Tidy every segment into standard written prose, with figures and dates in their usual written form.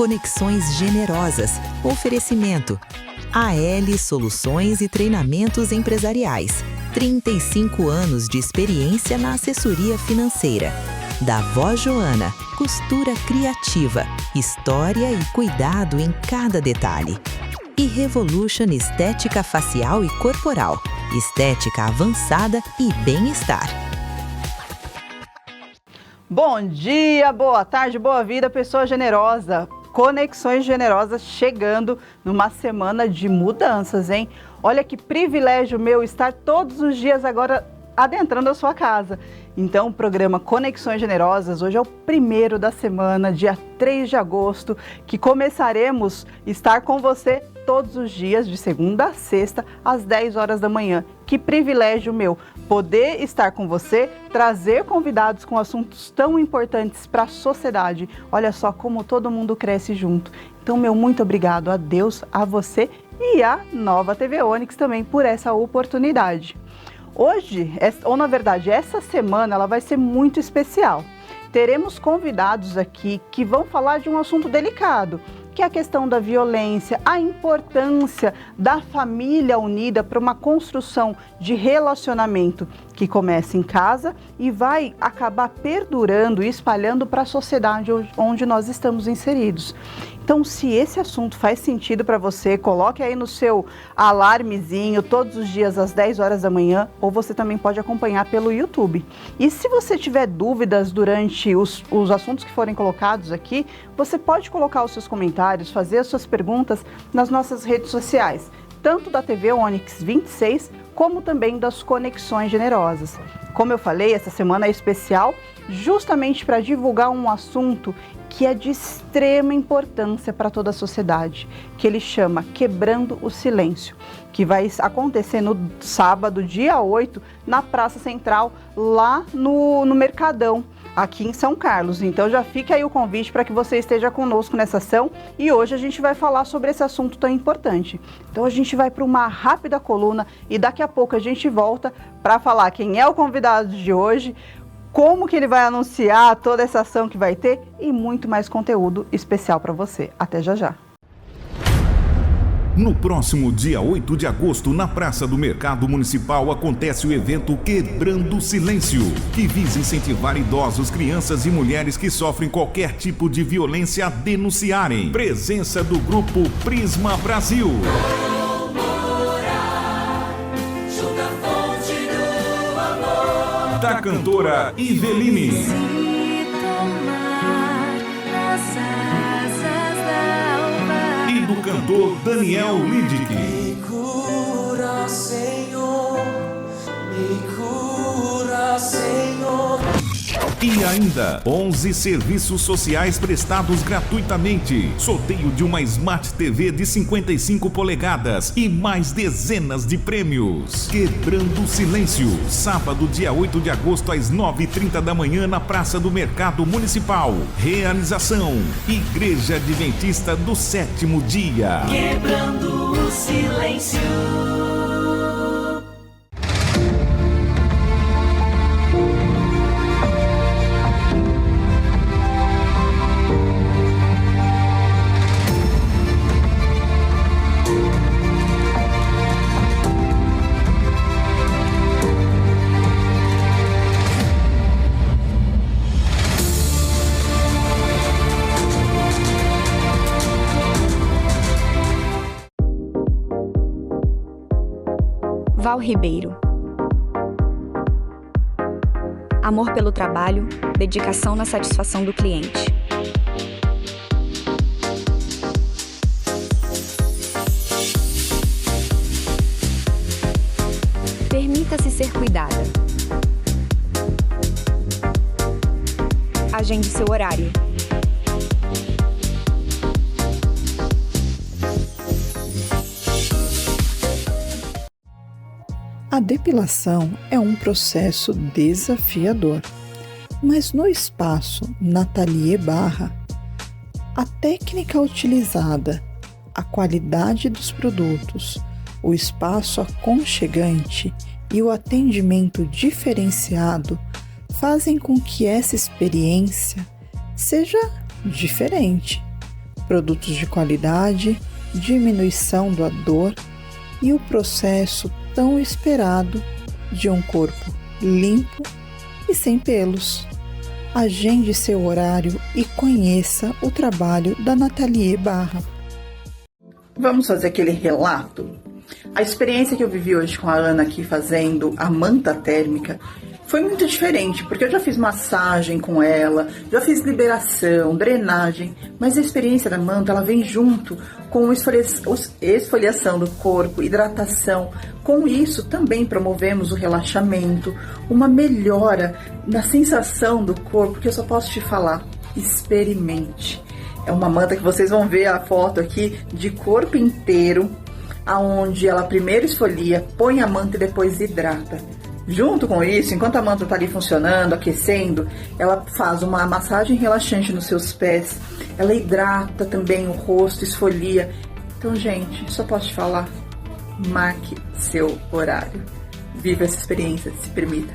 Conexões Generosas. Oferecimento. AL Soluções e Treinamentos Empresariais. 35 anos de experiência na assessoria financeira. Da Vó Joana, costura criativa, história e cuidado em cada detalhe. E Revolution Estética Facial e Corporal, estética avançada e bem-estar. Bom dia, boa tarde, boa vida, pessoa generosa. Conexões Generosas chegando numa semana de mudanças, hein? Olha que privilégio meu estar todos os dias agora adentrando a sua casa. Então, o programa Conexões Generosas, hoje é o primeiro da semana, dia 3 de agosto, que começaremos a estar com você todos os dias, de segunda a sexta, às 10 horas da manhã. Que privilégio meu poder estar com você, trazer convidados com assuntos tão importantes para a sociedade. Olha só como todo mundo cresce junto. Então, meu muito obrigado a Deus, a você e a Nova TV Onix também por essa oportunidade. Hoje, ou na verdade, essa semana, ela vai ser muito especial. Teremos convidados aqui que vão falar de um assunto delicado, que é a questão da violência, a importância da família unida para uma construção de relacionamento que começa em casa e vai acabar perdurando e espalhando para a sociedade onde nós estamos inseridos. Então, se esse assunto faz sentido para você, coloque aí no seu alarmezinho todos os dias às 10 horas da manhã, ou você também pode acompanhar pelo YouTube. E se você tiver dúvidas durante os assuntos que forem colocados aqui, você pode colocar os seus comentários, fazer as suas perguntas nas nossas redes sociais, tanto da TV Onix 26, como também das Conexões Generosas. Como eu falei, essa semana é especial justamente para divulgar um assunto que é de extrema importância para toda a sociedade, que ele chama Quebrando o Silêncio, que vai acontecer no sábado, dia 8, na Praça Central, lá no Mercadão, aqui em São Carlos. Então já fica aí o convite para que você esteja conosco nessa ação e hoje a gente vai falar sobre esse assunto tão importante. Então a gente vai para uma rápida coluna e daqui a pouco a gente volta para falar quem é o convidado de hoje, como que ele vai anunciar toda essa ação que vai ter e muito mais conteúdo especial para você. Até já já. No próximo dia 8 de agosto, na Praça do Mercado Municipal, acontece o evento Quebrando o Silêncio, que visa incentivar idosos, crianças e mulheres que sofrem qualquer tipo de violência a denunciarem. Presença do grupo Prisma Brasil. Da cantora Iveline. E do cantor Daniel Lidic. Me cura, Senhor, me cura, Senhor. E ainda, 11 serviços sociais prestados gratuitamente. Sorteio de uma Smart TV de 55 polegadas e mais dezenas de prêmios. Quebrando o Silêncio, sábado, dia 8 de agosto, às 9h30 da manhã, na Praça do Mercado Municipal. Realização: Igreja Adventista do Sétimo Dia. Quebrando o silêncio. Val Ribeiro. Amor pelo trabalho, dedicação na satisfação do cliente. Permita-se ser cuidada. Agende seu horário. A depilação é um processo desafiador, mas no espaço Nathalie Barra, a técnica utilizada, a qualidade dos produtos, o espaço aconchegante e o atendimento diferenciado fazem com que essa experiência seja diferente, produtos de qualidade, diminuição da dor e o processo tão esperado de um corpo limpo e sem pelos. Agende seu horário e conheça o trabalho da Nathalie Barra. Vamos fazer aquele relato? A experiência que eu vivi hoje com a Ana aqui fazendo a manta térmica foi muito diferente, porque eu já fiz massagem com ela, já fiz liberação, drenagem, mas a experiência da manta, ela vem junto com esfoliação do corpo, hidratação. Com isso, também promovemos o relaxamento, uma melhora na sensação do corpo, que eu só posso te falar, experimente. É uma manta que vocês vão ver a foto aqui de corpo inteiro, aonde ela primeiro esfolia, põe a manta e depois hidrata. Junto com isso, enquanto a manta está ali funcionando, aquecendo, ela faz uma massagem relaxante nos seus pés, ela hidrata também o rosto, esfolia. Então, gente, só posso te falar, marque seu horário. Viva essa experiência, se permita.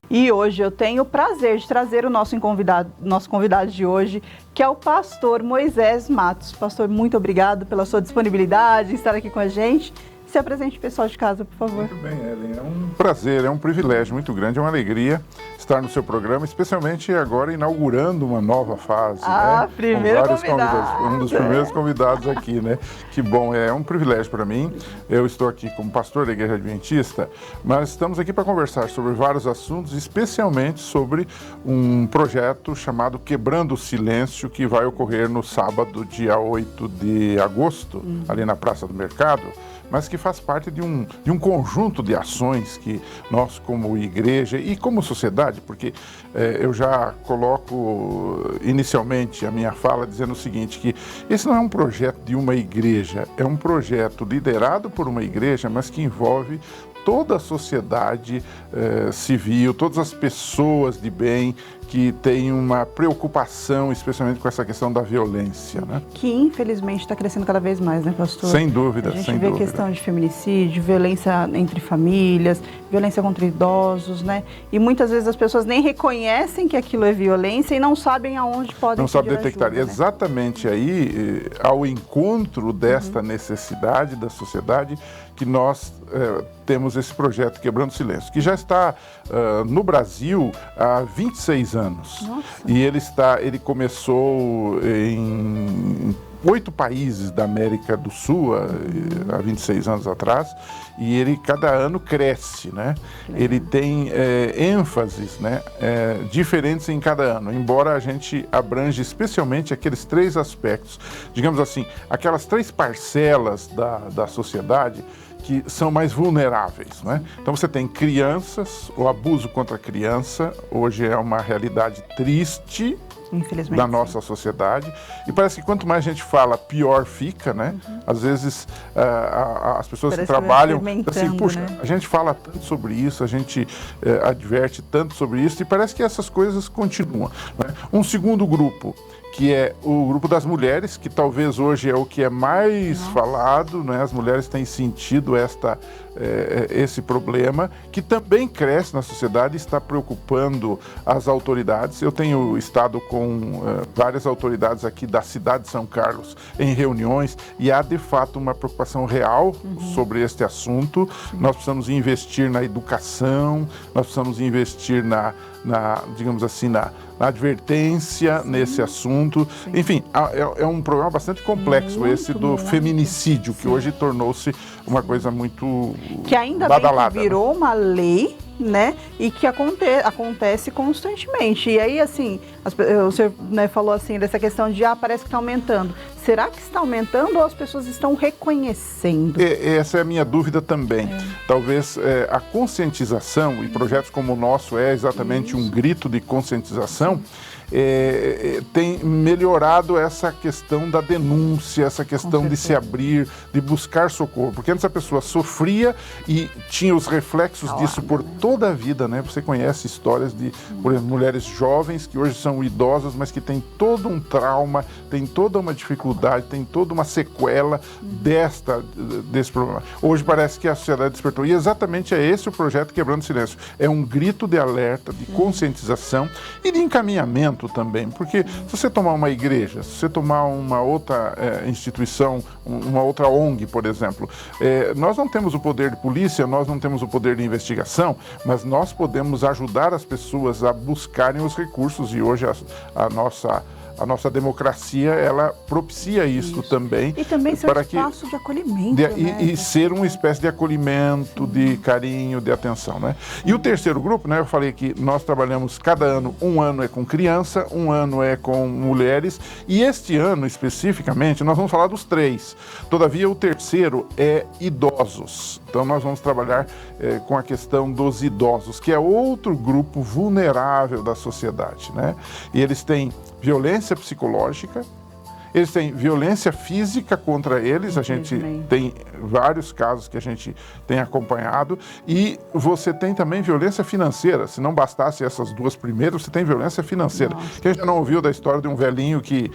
E hoje eu tenho o prazer de trazer o nosso convidado de hoje, que é o pastor Moisés Matos. Pastor, muito obrigado pela sua disponibilidade em estar aqui com a gente. Se apresente, pessoal de casa, por favor. Muito bem, Ellen. É um prazer, é um privilégio muito grande, é uma alegria estar no seu programa, especialmente agora inaugurando uma nova fase. Primeiro convidado. Um dos primeiros convidados aqui, né? Que bom, é um privilégio para mim. Eu estou aqui como pastor da Igreja Adventista, mas estamos aqui para conversar sobre vários assuntos, especialmente sobre um projeto chamado Quebrando o Silêncio, que vai ocorrer no sábado, dia 8 de agosto, ali na Praça do Mercado, mas que faz parte de um conjunto de ações que nós, como igreja e como sociedade, porque eu já coloco inicialmente a minha fala dizendo o seguinte, que esse não é um projeto de uma igreja, é um projeto liderado por uma igreja, mas que envolve toda a sociedade civil, todas as pessoas de bem que têm uma preocupação, especialmente com essa questão da violência, né? Que infelizmente está crescendo cada vez mais, né, pastor? Sem dúvida, sem dúvida. A gente vê questão de feminicídio, violência entre famílias, violência contra idosos, né? E muitas vezes as pessoas nem reconhecem que aquilo é violência e não sabem aonde podem não sabe detectar. Ajuda, né? Exatamente aí, ao encontro desta necessidade da sociedade, que nós temos esse projeto Quebrando o Silêncio, que já está no Brasil há 26 anos. Nossa. E ele começou em 8 países da América do Sul, há 26 anos atrás, e ele cada ano cresce, né? Ele tem ênfases, né, diferentes em cada ano, embora a gente abrange especialmente aqueles 3 aspectos, digamos assim, aquelas 3 parcelas da sociedade que são mais vulneráveis, né? Então você tem crianças, o abuso contra a criança, hoje é uma realidade triste da nossa sociedade, e parece que quanto mais a gente fala, pior fica, né? Às vezes as pessoas que trabalham, assim, puxa, né? A gente fala tanto sobre isso, a gente adverte tanto sobre isso, e parece que essas coisas continuam, né? Um segundo grupo, que é o grupo das mulheres, que talvez hoje é o que é mais falado, né? As mulheres têm sentido esse problema, que também cresce na sociedade e está preocupando as autoridades. Eu tenho estado com várias autoridades aqui da cidade de São Carlos em reuniões, e há de fato uma preocupação real sobre este assunto. Nós precisamos investir na educação, nós precisamos investir digamos assim, na advertência nesse assunto. Enfim, é um problema bastante complexo do feminicídio, que hoje tornou-se uma coisa muito que ainda badalada, bem que virou uma lei, né? E que acontece constantemente. E aí, assim, o senhor, né, falou assim dessa questão de parece que está aumentando. Será que está aumentando ou as pessoas estão reconhecendo? Essa é a minha dúvida também. Talvez a conscientização, e projetos como o nosso é exatamente um grito de conscientização, tem melhorado essa questão da denúncia, essa questão de se abrir, de buscar socorro. Porque antes a pessoa sofria e tinha os reflexos disso por toda a vida, né? Você conhece histórias de, por exemplo, mulheres jovens que hoje são idosas, mas que têm todo um trauma, tem toda uma dificuldade, tem toda uma sequela desse problema. Hoje parece que a sociedade despertou. E exatamente é esse o projeto Quebrando o Silêncio. É um grito de alerta, de conscientização e de encaminhamento também. Porque se você tomar uma igreja, se você tomar uma outra instituição, uma outra ONG, por exemplo, nós não temos o poder de polícia, nós não temos o poder de investigação, mas nós podemos ajudar as pessoas a buscarem os recursos e hoje a nossa democracia, ela propicia isso também. E também ser um espaço de acolhimento. E ser uma espécie de acolhimento, de carinho, de atenção, né? E o terceiro grupo, né? Eu falei que nós trabalhamos cada ano, um ano é com criança, um ano é com mulheres, e este ano, especificamente, nós vamos falar dos 3. Todavia, o terceiro é idosos. Então, nós vamos trabalhar com a questão dos idosos, que é outro grupo vulnerável da sociedade, né? E eles têm violência psicológica, eles têm violência física contra eles, a gente tem vários casos que a gente tem acompanhado, e você tem também violência financeira. Se não bastasse essas duas primeiras, você tem violência financeira. Quem já não ouviu da história de um velhinho que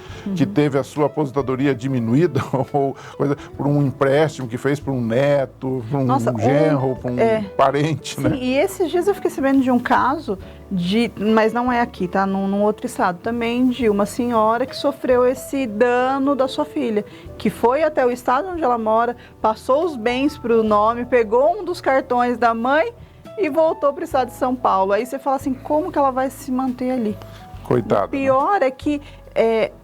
teve a sua aposentadoria diminuída ou coisa, por um empréstimo que fez para um neto, para um genro, para um parente, sim, né? E esses dias eu fiquei sabendo de um caso, mas não é aqui, tá? Num outro estado também, de uma senhora que sofreu esse dano da sua filha, que foi até o estado onde ela mora, passou os bens para o nome, pegou um dos cartões da mãe e voltou para o estado de São Paulo. Aí você fala assim, como que ela vai se manter ali? Coitada. O pior é que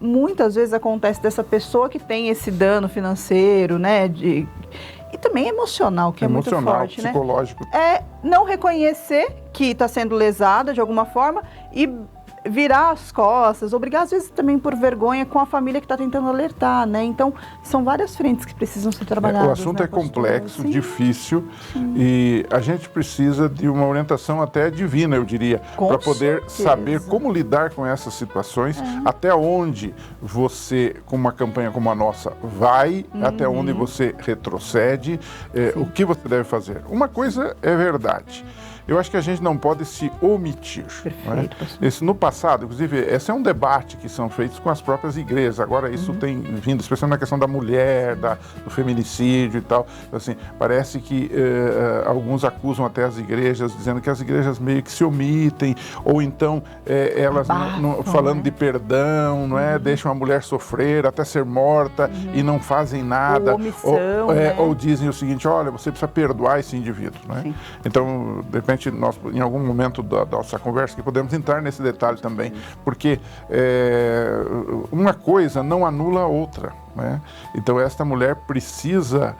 muitas vezes acontece dessa pessoa que tem esse dano financeiro, né? E também emocional, que é muito forte, psicológico. Né? Não reconhecer que está sendo lesada de alguma forma e virar as costas, obrigar às vezes também por vergonha com a família que está tentando alertar, né? Então, são várias frentes que precisam ser trabalhadas. O assunto é complexo, difícil, e a gente precisa de uma orientação até divina, eu diria, para poder saber como lidar com essas situações, até onde você, com uma campanha como a nossa, vai, até onde você retrocede, o que você deve fazer. Uma coisa é verdade. Eu acho que a gente não pode se omitir. Perfeito. Né? No passado, inclusive, esse é um debate que são feitos com as próprias igrejas. Agora isso tem vindo, especialmente na questão da mulher, do feminicídio e tal. Assim, parece que alguns acusam até as igrejas, dizendo que as igrejas meio que se omitem, ou então elas falando de perdão, não é? Deixam a mulher sofrer até ser morta e não fazem nada. Ou dizem o seguinte, olha, você precisa perdoar esse indivíduo. Né? Então, de repente, nós, em algum momento da nossa conversa, que podemos entrar nesse detalhe também, porque uma coisa não anula a outra, né? Então, esta mulher precisa,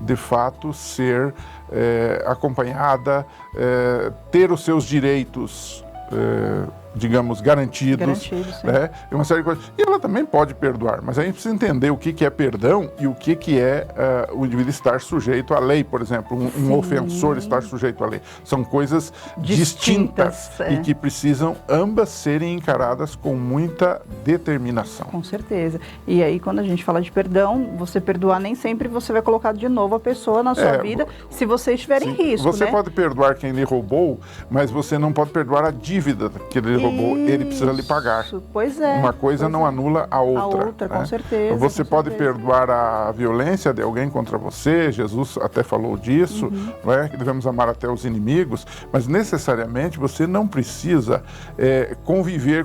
de fato, ser acompanhada, ter os seus direitos, digamos, garantidos, né? E uma série de coisas. E ela também pode perdoar, mas a gente precisa entender o que é perdão e o que é o indivíduo estar sujeito à lei, por exemplo, um ofensor estar sujeito à lei. São coisas distintas e que precisam ambas serem encaradas com muita determinação. Com certeza. E aí, quando a gente fala de perdão, você perdoar, nem sempre você vai colocar de novo a pessoa na sua vida, se você estiver em risco, Você né? pode perdoar quem lhe roubou, mas você não pode perdoar a dívida que ele roubou, ele precisa lhe pagar. Pois é. Uma coisa não anula a outra. A outra, né? com certeza. Você pode perdoar a violência de alguém contra você, Jesus até falou disso, não é? Que devemos amar até os inimigos, mas necessariamente você não precisa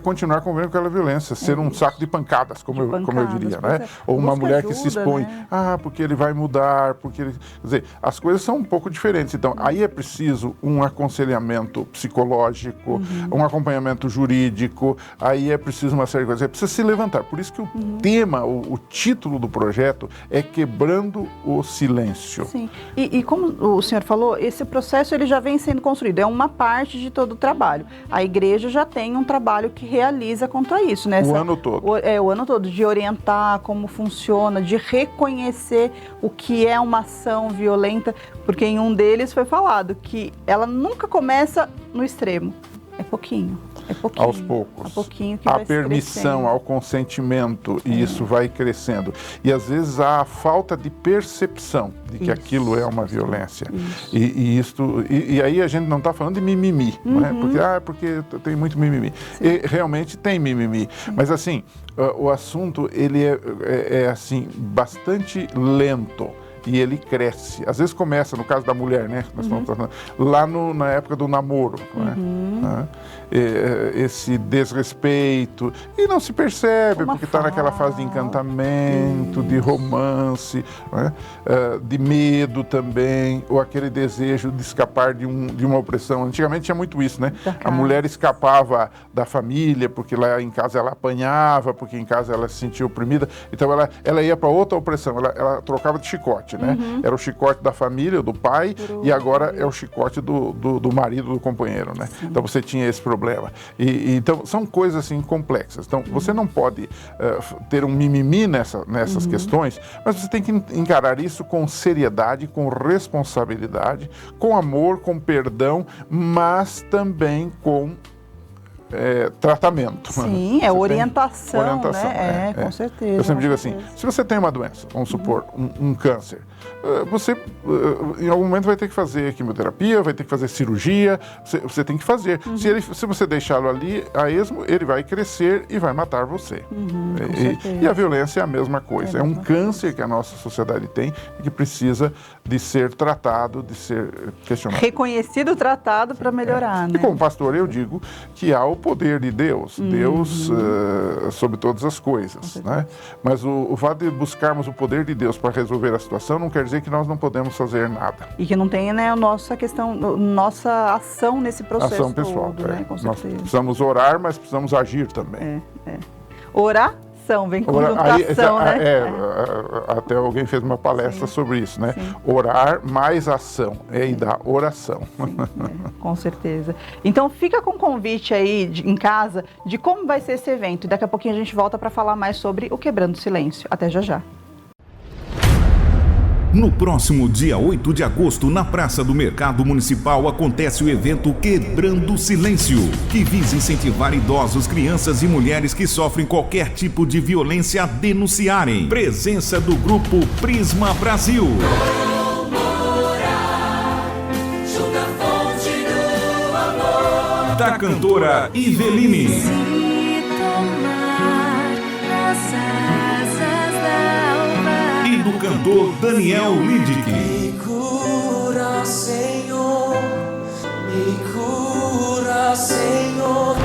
continuar convivendo com aquela violência, ser um saco de pancadas, como eu diria, né? Ou uma mulher que se expõe, né? Porque ele vai mudar, porque ele... Quer dizer, as coisas são um pouco diferentes. Então, aí é preciso um aconselhamento psicológico, um acompanhamento jurídico, aí é preciso uma série de coisas, é preciso se levantar. Por isso que o tema, o título do projeto é Quebrando o Silêncio. Sim, e como o senhor falou, esse processo ele já vem sendo construído, é uma parte de todo o trabalho. A igreja já tem um trabalho que realiza quanto a isso, né? O ano todo. O ano todo, de orientar como funciona, de reconhecer o que é uma ação violenta, porque em um deles foi falado que ela nunca começa no extremo. É pouquinho. aos poucos. A pouquinho que a vai permissão, crescendo. ao consentimento, e isso vai crescendo. E às vezes há a falta de percepção de que aquilo é uma violência. E aí a gente não está falando de mimimi, não é? Porque tem muito mimimi. E realmente tem mimimi. Mas assim, o assunto ele é assim, bastante lento. E ele cresce. Às vezes começa, no caso da mulher, né? Nós estamos falando, lá na época do namoro, né? Esse desrespeito. E não se percebe, porque está naquela fase de encantamento, de romance, né? De medo também, ou aquele desejo de escapar de uma opressão. Antigamente tinha muito isso, né? A mulher escapava da família, porque lá em casa ela apanhava, porque em casa ela se sentia oprimida. Então ela ia para outra opressão, ela trocava de chicote. Né? Era o chicote da família, do pai, e agora é o chicote do marido, do companheiro, né? Então você tinha esse problema. Então são coisas assim complexas. Então você não pode ter um mimimi nessas questões, mas você tem que encarar isso com seriedade, com responsabilidade, com amor, com perdão, mas também com tratamento. Sim, orientação, né? Com certeza. Eu sempre digo assim, se você tem uma doença, vamos supor, um câncer, você em algum momento vai ter que fazer quimioterapia, vai ter que fazer cirurgia, você tem que fazer. Se você deixá-lo ali a esmo, ele vai crescer e vai matar você. E a violência é a mesma coisa. É um câncer que a nossa sociedade tem e que precisa de ser tratado, de ser questionado. Reconhecido, tratado para melhorar, né? E como pastor eu digo que há o poder de Deus, Deus sobre todas as coisas, né? Mas o fato de buscarmos o poder de Deus para resolver a situação não quer dizer que nós não podemos fazer nada. E que não tem, né, a nossa questão, nossa ação nesse processo ação pessoal, todo, né? Com certeza. Nós precisamos orar, mas precisamos agir também. Oração, vem com ação, né? Até alguém fez uma palestra sobre isso, né? Sim. Orar mais ação, e da oração. Com certeza. Então fica com o convite aí em casa de como vai ser esse evento. Daqui a pouquinho a gente volta para falar mais sobre o Quebrando o Silêncio. Até já já. No próximo dia 8 de agosto, na Praça do Mercado Municipal, acontece o evento Quebrando o Silêncio, que visa incentivar idosos, crianças e mulheres que sofrem qualquer tipo de violência a denunciarem. Presença do grupo Prisma Brasil. Da cantora Iveline. Do cantor Daniel Lidick. Me cura, Senhor, me cura, Senhor.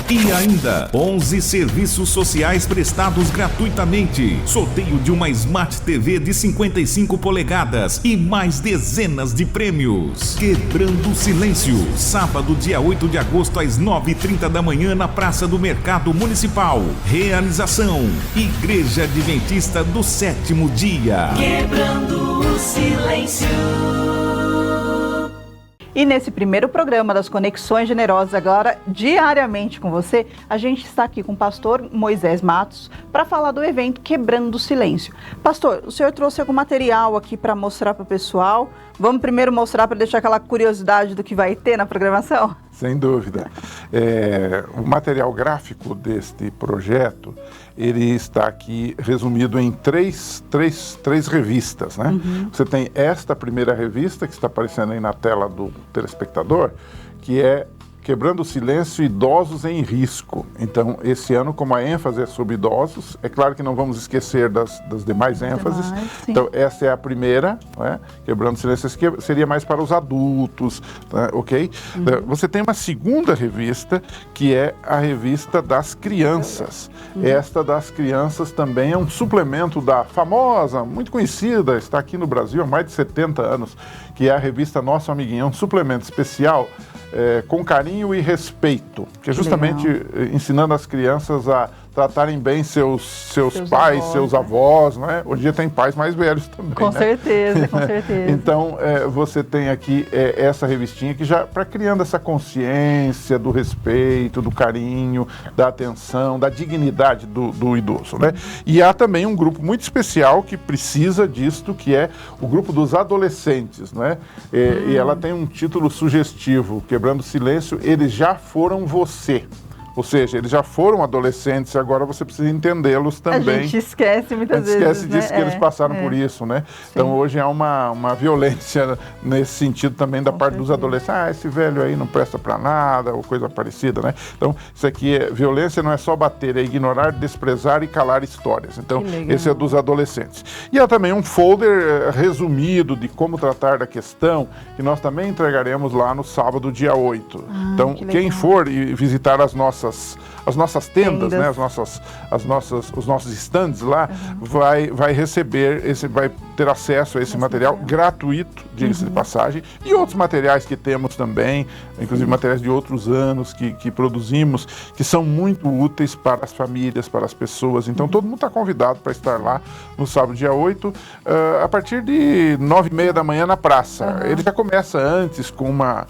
E ainda, 11 serviços sociais prestados gratuitamente. Sorteio de uma Smart TV de 55 polegadas e mais dezenas de prêmios. Quebrando o Silêncio, sábado, dia 8 de agosto, às 9h30 da manhã, na Praça do Mercado Municipal. Realização: Igreja Adventista do Sétimo Dia. Quebrando o Silêncio. E nesse primeiro programa das Conexões Generosas, agora diariamente com você, a gente está aqui com o pastor Moisés Matos para falar do evento Quebrando o Silêncio. Pastor, o senhor trouxe algum material aqui para mostrar para o pessoal? Vamos primeiro mostrar para deixar aquela curiosidade do que vai ter na programação? Sem dúvida. O material gráfico deste projeto, ele está aqui resumido em três revistas, né? Você tem esta primeira revista, que está aparecendo aí na tela do telespectador, que é Quebrando o Silêncio, Idosos em Risco. Então, esse ano, como a ênfase é sobre idosos, é claro que não vamos esquecer das demais ênfases. Então, essa é a primeira, né? Quebrando o Silêncio, seria mais para os adultos, né? Ok? Você tem uma segunda revista, que é a revista das crianças. Esta das crianças também é um suplemento da famosa, muito conhecida, está aqui no Brasil há mais de 70 anos, que é a revista Nosso Amiguinho. É um suplemento especial com carinho e respeito, que é justamente ensinando as crianças a tratarem bem seus pais, avós, seus né? avós, não é? Hoje em dia tem pais mais velhos também, Com né? certeza, com certeza. Então, você tem aqui essa revistinha que já para criando essa consciência do respeito, do carinho, da atenção, da dignidade do idoso, né? E há também um grupo muito especial que precisa disto, que é o grupo dos adolescentes, né? E ela tem um título sugestivo, Quebrando o Silêncio, eles já foram você. Ou seja, eles já foram adolescentes, agora você precisa entendê-los também. A gente esquece muitas vezes, esquece disso, né? que eles passaram por isso, né? Então hoje há uma violência nesse sentido também da parte dos adolescentes. Ah, esse velho aí não presta para nada, ou coisa parecida, né? Então, isso aqui violência não é só bater, é ignorar, desprezar e calar histórias. Então, esse é dos adolescentes. E há também um folder resumido de como tratar da questão, que nós também entregaremos lá no sábado, dia 8. Então, quem for e visitar as nossas tendas, né? Os nossos stands lá, vai receber, vai ter acesso a esse material gratuito, diga-se de passagem, e outros materiais que temos também, inclusive materiais de outros anos que produzimos, que são muito úteis para as famílias, para as pessoas. Então, todo mundo está convidado para estar lá no sábado, dia 8, a partir de 9h30 da manhã na praça. Ele já começa antes com uma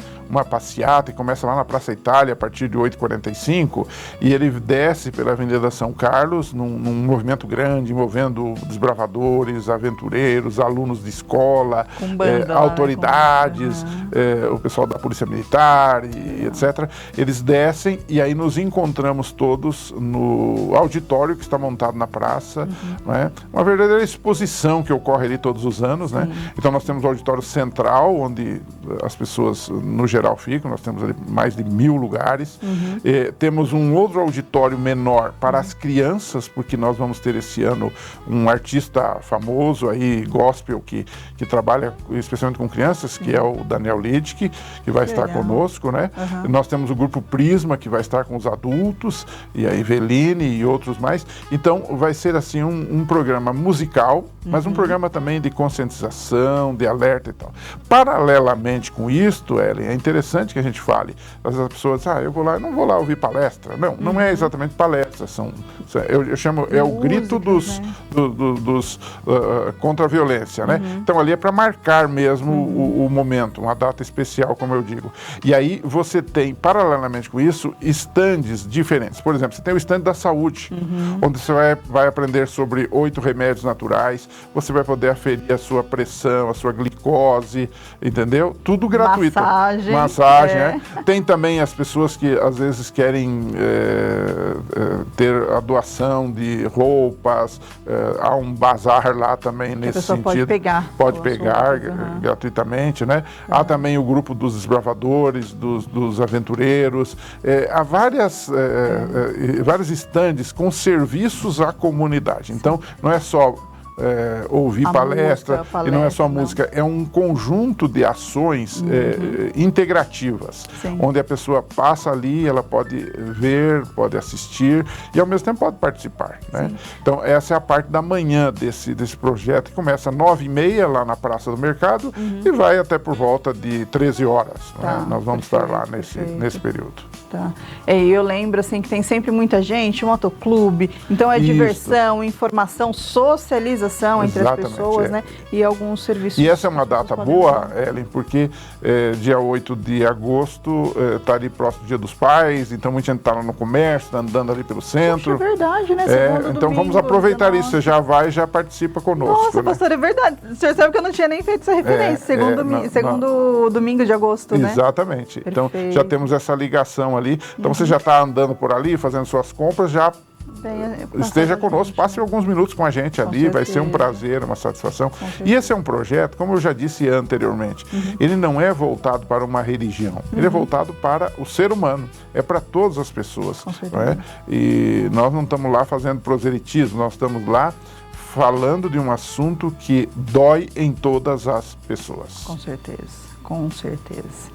passeata, e começa lá na Praça Itália a partir de 8h45, e ele desce pela Avenida São Carlos num movimento grande, envolvendo desbravadores, aventureiros, alunos de escola, autoridades, o pessoal da Polícia Militar, e etc. Eles descem e aí nos encontramos todos no auditório que está montado na praça, né? Uma verdadeira exposição que ocorre ali todos os anos, né? Então nós temos o auditório central, onde as pessoas no geral ficam, nós temos ali mais de 1000 lugares. Temos um outro auditório menor para as crianças, porque nós vamos ter esse ano um artista famoso aí, gospel, que trabalha especialmente com crianças, que é o Daniel Lidke, que vai estar conosco, né? Nós temos o grupo Prisma, que vai estar com os adultos, e a Eveline e outros mais. Então, vai ser assim um programa musical, mas um programa também de conscientização, de alerta e tal. Paralelamente com isto, Ellen, é interessante que a gente fale. Às vezes as pessoas, eu vou lá, eu não vou lá ouvir palestra. Não é exatamente palestra, eu chamo, o grito dos contra a violência, né? Então ali é para marcar mesmo o momento, uma data especial, como eu digo. E aí você tem, paralelamente com isso, estandes diferentes. Por exemplo, você tem o estande da saúde, onde você vai aprender sobre 8 remédios naturais, você vai poder aferir a sua pressão, a sua glicose, entendeu? Tudo gratuito. Massagem, né? Tem também as pessoas que às vezes querem ter a doação de roupas, há um bazar lá também nesse sentido. Pode pegar gratuitamente, né? Há também o grupo dos desbravadores, dos aventureiros, há vários estandes com serviços à comunidade. Então, não é só ouvir palestra, e não é só música, é um conjunto de ações integrativas, onde a pessoa passa ali, ela pode ver, pode assistir e ao mesmo tempo pode participar, né? Então essa é a parte da manhã desse projeto, que começa às 9h30 lá na Praça do Mercado e vai até por volta de 13 horas, né? Nós vamos estar lá nesse período. Eu lembro assim que tem sempre muita gente, um motoclube, então é diversão, informação, socialização entre as pessoas, né? E alguns serviços. E essa é uma data boa, Ellen, porque dia 8 de agosto está ali próximo do Dia dos Pais, então muita gente está lá no comércio, está andando ali pelo centro. Poxa, é verdade, né? Então vamos aproveitar isso, você já vai e já participa conosco. Nossa, pastor, é verdade. O senhor sabe que eu não tinha nem feito essa referência, segundo domingo de agosto, né? Exatamente. Então já temos essa ligação ali. Então você já está andando por ali, fazendo suas compras, já esteja conosco, passe alguns minutos com a gente ali, vai ser um prazer, uma satisfação. E esse é um projeto, como eu já disse anteriormente, ele não é voltado para uma religião, ele é voltado para o ser humano, é para todas as pessoas, não é? E nós não estamos lá fazendo proselitismo, nós estamos lá falando de um assunto que dói em todas as pessoas. Com certeza, com certeza.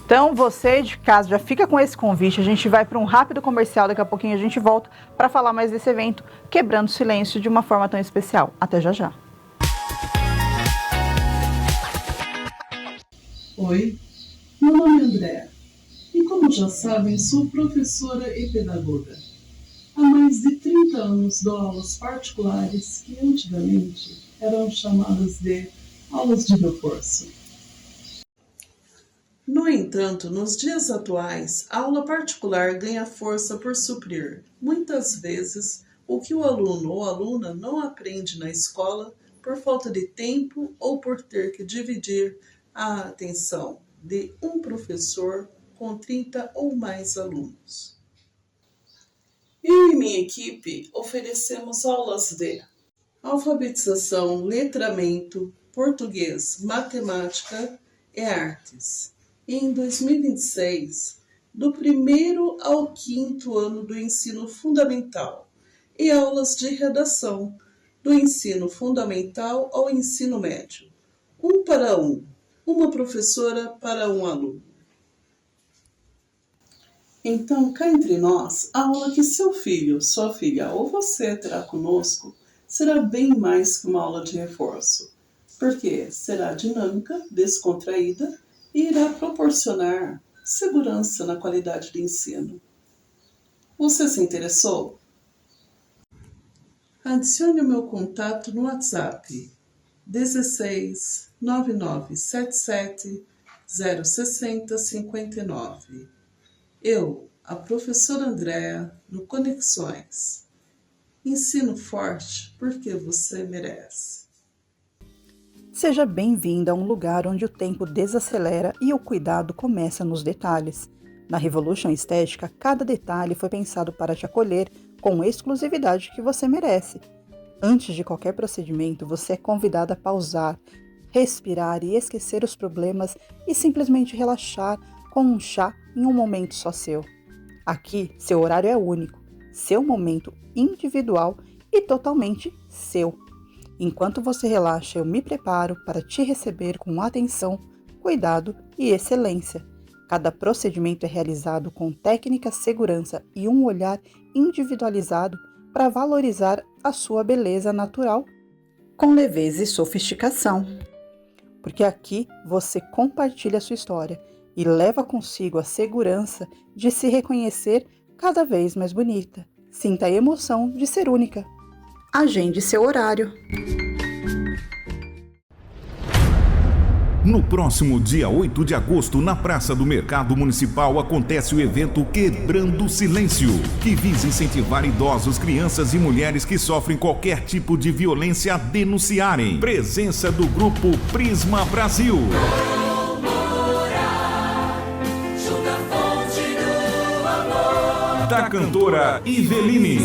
Então, você de casa já fica com esse convite, a gente vai para um rápido comercial, daqui a pouquinho a gente volta para falar mais desse evento, Quebrando o Silêncio de uma forma tão especial. Até já já. Oi, meu nome é Andréa e como já sabem, sou professora e pedagoga. Há mais de 30 30 anos dou aulas particulares que antigamente eram chamadas de aulas de reforço. No entanto, nos dias atuais, a aula particular ganha força por suprir, muitas vezes, o que o aluno ou aluna não aprende na escola por falta de tempo ou por ter que dividir a atenção de um professor com 30 ou mais alunos. Eu e minha equipe oferecemos aulas de alfabetização, letramento, português, matemática e artes. E em 2026, do 1º ao 5º ano do ensino fundamental e aulas de redação do ensino fundamental ao ensino médio, 1 para 1, uma professora para um aluno. Então, cá entre nós, a aula que seu filho, sua filha ou você terá conosco será bem mais que uma aula de reforço, porque será dinâmica, descontraída e irá proporcionar segurança na qualidade do ensino. Você se interessou? Adicione o meu contato no WhatsApp 16 9977 060 59. Eu, a professora Andréa, no Conexões. Ensino forte porque você merece. Seja bem-vinda a um lugar onde o tempo desacelera e o cuidado começa nos detalhes. Na Revolution Estética, cada detalhe foi pensado para te acolher com a exclusividade que você merece. Antes de qualquer procedimento, você é convidada a pausar, respirar e esquecer os problemas e simplesmente relaxar com um chá em um momento só seu. Aqui, seu horário é único, seu momento individual e totalmente seu. Enquanto você relaxa, eu me preparo para te receber com atenção, cuidado e excelência. Cada procedimento é realizado com técnica, segurança e um olhar individualizado para valorizar a sua beleza natural com leveza e sofisticação. Porque aqui você compartilha a sua história e leva consigo a segurança de se reconhecer cada vez mais bonita. Sinta a emoção de ser única. Agende seu horário. No próximo dia 8 de agosto, na Praça do Mercado Municipal, acontece o evento Quebrando o Silêncio, que visa incentivar idosos, crianças e mulheres que sofrem qualquer tipo de violência a denunciarem. Presença do grupo Prisma Brasil. Da cantora Iveline.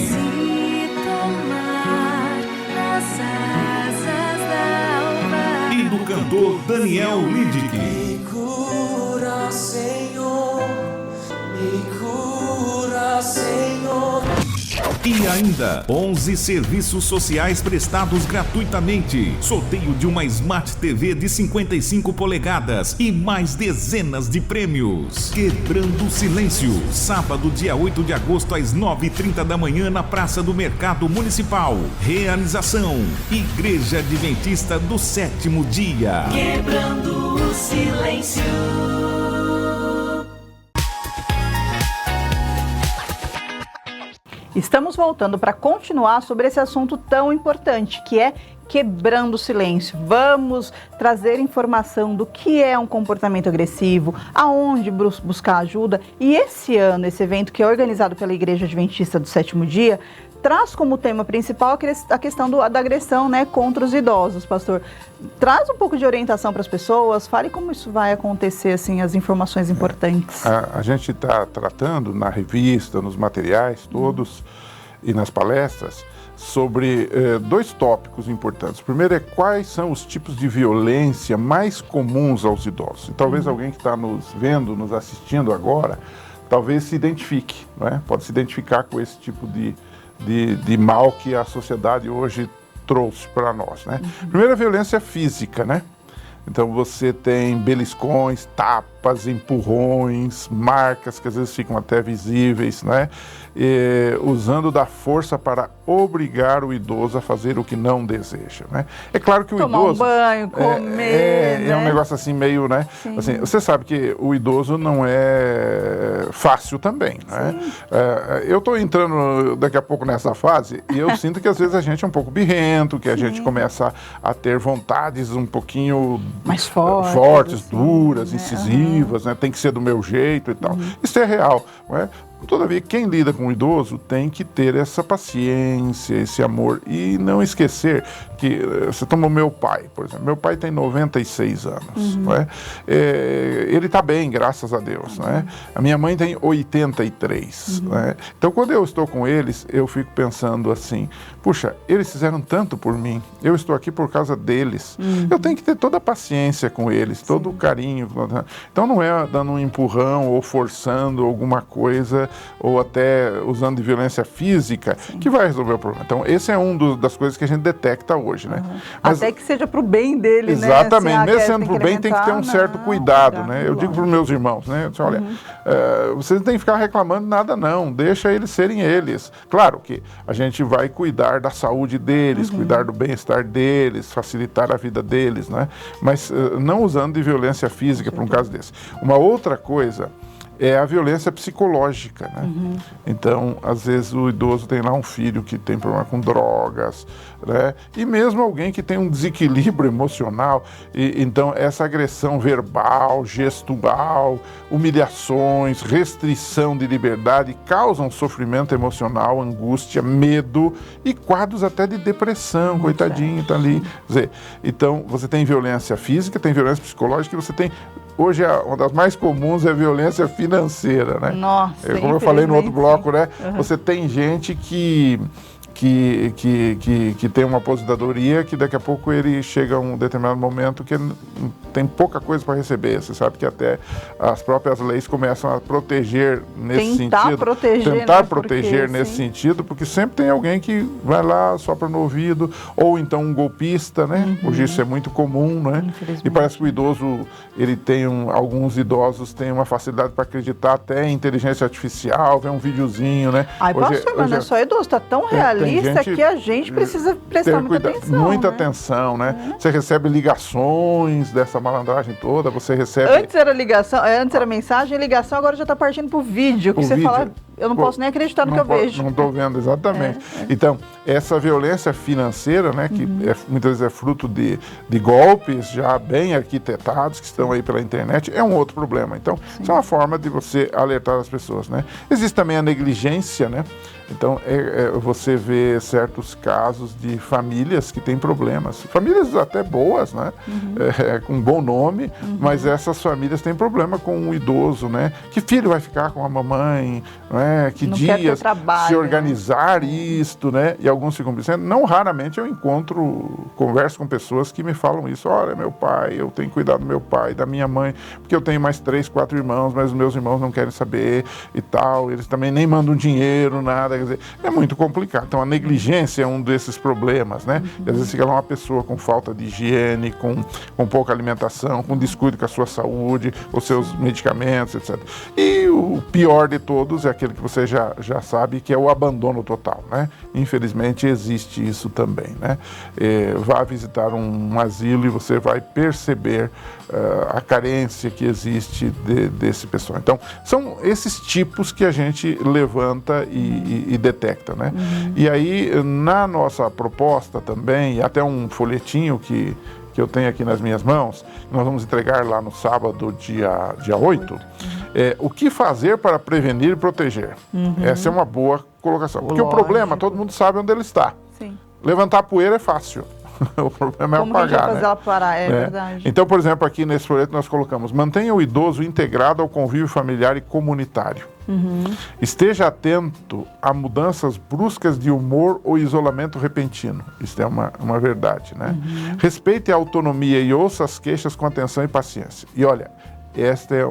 E do cantor Daniel Lidick. Me cura, Senhor, me cura, Senhor. E ainda, 11 serviços sociais prestados gratuitamente. Sorteio de uma Smart TV de 55 polegadas e mais dezenas de prêmios. Quebrando o Silêncio, sábado, dia 8 de agosto, às 9h30 da manhã, na Praça do Mercado Municipal. Realização: Igreja Adventista do Sétimo Dia. Quebrando o silêncio. Estamos voltando para continuar sobre esse assunto tão importante, que é quebrando o silêncio. Vamos trazer informação do que é um comportamento agressivo, aonde buscar ajuda. E esse ano, esse evento que é organizado pela Igreja Adventista do Sétimo Dia, traz como tema principal a questão da agressão, né, contra os idosos, pastor. Traz um pouco de orientação para as pessoas, fale como isso vai acontecer, assim, as informações importantes. A gente está tratando na revista, nos materiais todos e nas palestras, sobre dois tópicos importantes. O primeiro é quais são os tipos de violência mais comuns aos idosos. E talvez alguém que está nos vendo, nos assistindo agora, talvez se identifique, não é? Pode se identificar com esse tipo de mal que a sociedade hoje trouxe para nós, né? Primeiro, a violência física, né? Então você tem beliscões, tapas, tapas, empurrões, marcas que às vezes ficam até visíveis, né? Usando da força para obrigar o idoso a fazer o que não deseja, né? É claro que o Tomar idoso... um banho, comer, né? É um negócio assim meio, né? Assim, você sabe que o idoso não é fácil também, né? Eu estou entrando daqui a pouco nessa fase e eu sinto que às vezes a gente é um pouco birrento, que a gente começa a ter vontades um pouquinho mais fortes, assim, duras, incisivas, né? Tem que ser do meu jeito e tal. Isso é real, não é? Todavia, quem lida com o idoso tem que ter essa paciência, esse amor e não esquecer que você toma o meu pai, por exemplo. Meu pai tem 96 anos, não é? Ele está bem, graças a Deus, não é? A minha mãe tem 83, não é? Então, quando eu estou com eles, eu fico pensando assim, puxa, eles fizeram tanto por mim, eu estou aqui por causa deles. Eu tenho que ter toda a paciência com eles, todo o carinho. Então, não é dando um empurrão ou forçando alguma coisa ou até usando de violência física que vai resolver o problema. Então, esse é das coisas que a gente detecta hoje, né? Mas, até que seja para o bem dele, exatamente, né? Assim, mesmo sendo para o bem, tem que ter um certo cuidado, né? Eu digo para os meus irmãos, né? Assim, olha, vocês não têm que ficar reclamando de nada, não. Deixa eles serem eles. Claro que a gente vai cuidar da saúde deles, cuidar do bem-estar deles, facilitar a vida deles, né? Mas não usando de violência física para um caso desse. Uma outra coisa é a violência psicológica, né? Então, às vezes o idoso tem lá um filho que tem problema com drogas, né? E mesmo alguém que tem um desequilíbrio emocional, então essa agressão verbal, gestual, humilhações, restrição de liberdade causam sofrimento emocional, angústia, medo e quadros até de depressão, coitadinho, tá ali. Quer dizer, então, você tem violência física, tem violência psicológica e você tem... Hoje, uma das mais comuns é a violência financeira, né? Nossa, como eu falei no outro bloco, né? Você tem gente que tem uma aposentadoria que daqui a pouco ele chega a um determinado momento que tem pouca coisa para receber. Você sabe que até as próprias leis começam a proteger nesse sentido. Tentar proteger nesse sentido, porque sempre tem alguém que vai lá, sopra no ouvido, ou então um golpista, né? Hoje isso é muito comum, né? E parece que o idoso, ele tem alguns idosos têm uma facilidade para acreditar até em inteligência artificial, vê um videozinho, né? Ai, pastor, mas não é só idoso, tá tão realista que a gente precisa prestar muita atenção. Muita atenção, né? Você recebe ligações dessa malandragem toda, você recebe... Antes era ligação, antes era mensagem, ligação, agora já está partindo pro vídeo, que você fala, eu não posso nem acreditar no que eu vejo. Não estou vendo, exatamente. Então, essa violência financeira, né, que muitas vezes é fruto de golpes já bem arquitetados, que estão aí pela internet, é um outro problema. Então, isso é uma forma de você alertar as pessoas, né? Existe também a negligência, né? Então, você vê certos casos de famílias que têm problemas. Famílias até boas, né? Com bom nome, mas essas famílias têm problema com o idoso, né? Que filho vai ficar com a mamãe, né? Que não dias se organizar isto, né? E alguns ficam dizendo, não raramente eu converso com pessoas que me falam isso. Olha, meu pai, eu tenho que cuidar do meu pai, da minha mãe, porque eu tenho mais 3, 4 irmãos, mas os meus irmãos não querem saber e tal. Eles também nem mandam dinheiro, nada. Quer dizer, é muito complicado. Então, a negligência é um desses problemas, né? E, às vezes fica lá uma pessoa com falta de higiene, com pouca alimentação, com descuido com a sua saúde, os seus medicamentos, etc. E o pior de todos é aquele que você já sabe, que é o abandono total, né? Infelizmente, existe isso também, né? Vá visitar um asilo e você vai perceber a carência que existe desse pessoal. Então, são esses tipos que a gente levanta e detecta, né? E aí, na nossa proposta também, e até um folhetinho que eu tenho aqui nas minhas mãos, nós vamos entregar lá no sábado, dia 8, o que fazer para prevenir e proteger. Essa é uma boa colocação. Porque o problema, todo mundo sabe onde ele está. Sim. Levantar poeira é fácil. O problema é apagar, Como a gente vai fazer né? ela parar, é verdade. Então, por exemplo, aqui nesse folheto nós colocamos: mantenha o idoso integrado ao convívio familiar e comunitário. Esteja atento a mudanças bruscas de humor ou isolamento repentino. Isso é uma verdade, né? Respeite a autonomia e ouça as queixas com atenção e paciência. E olha,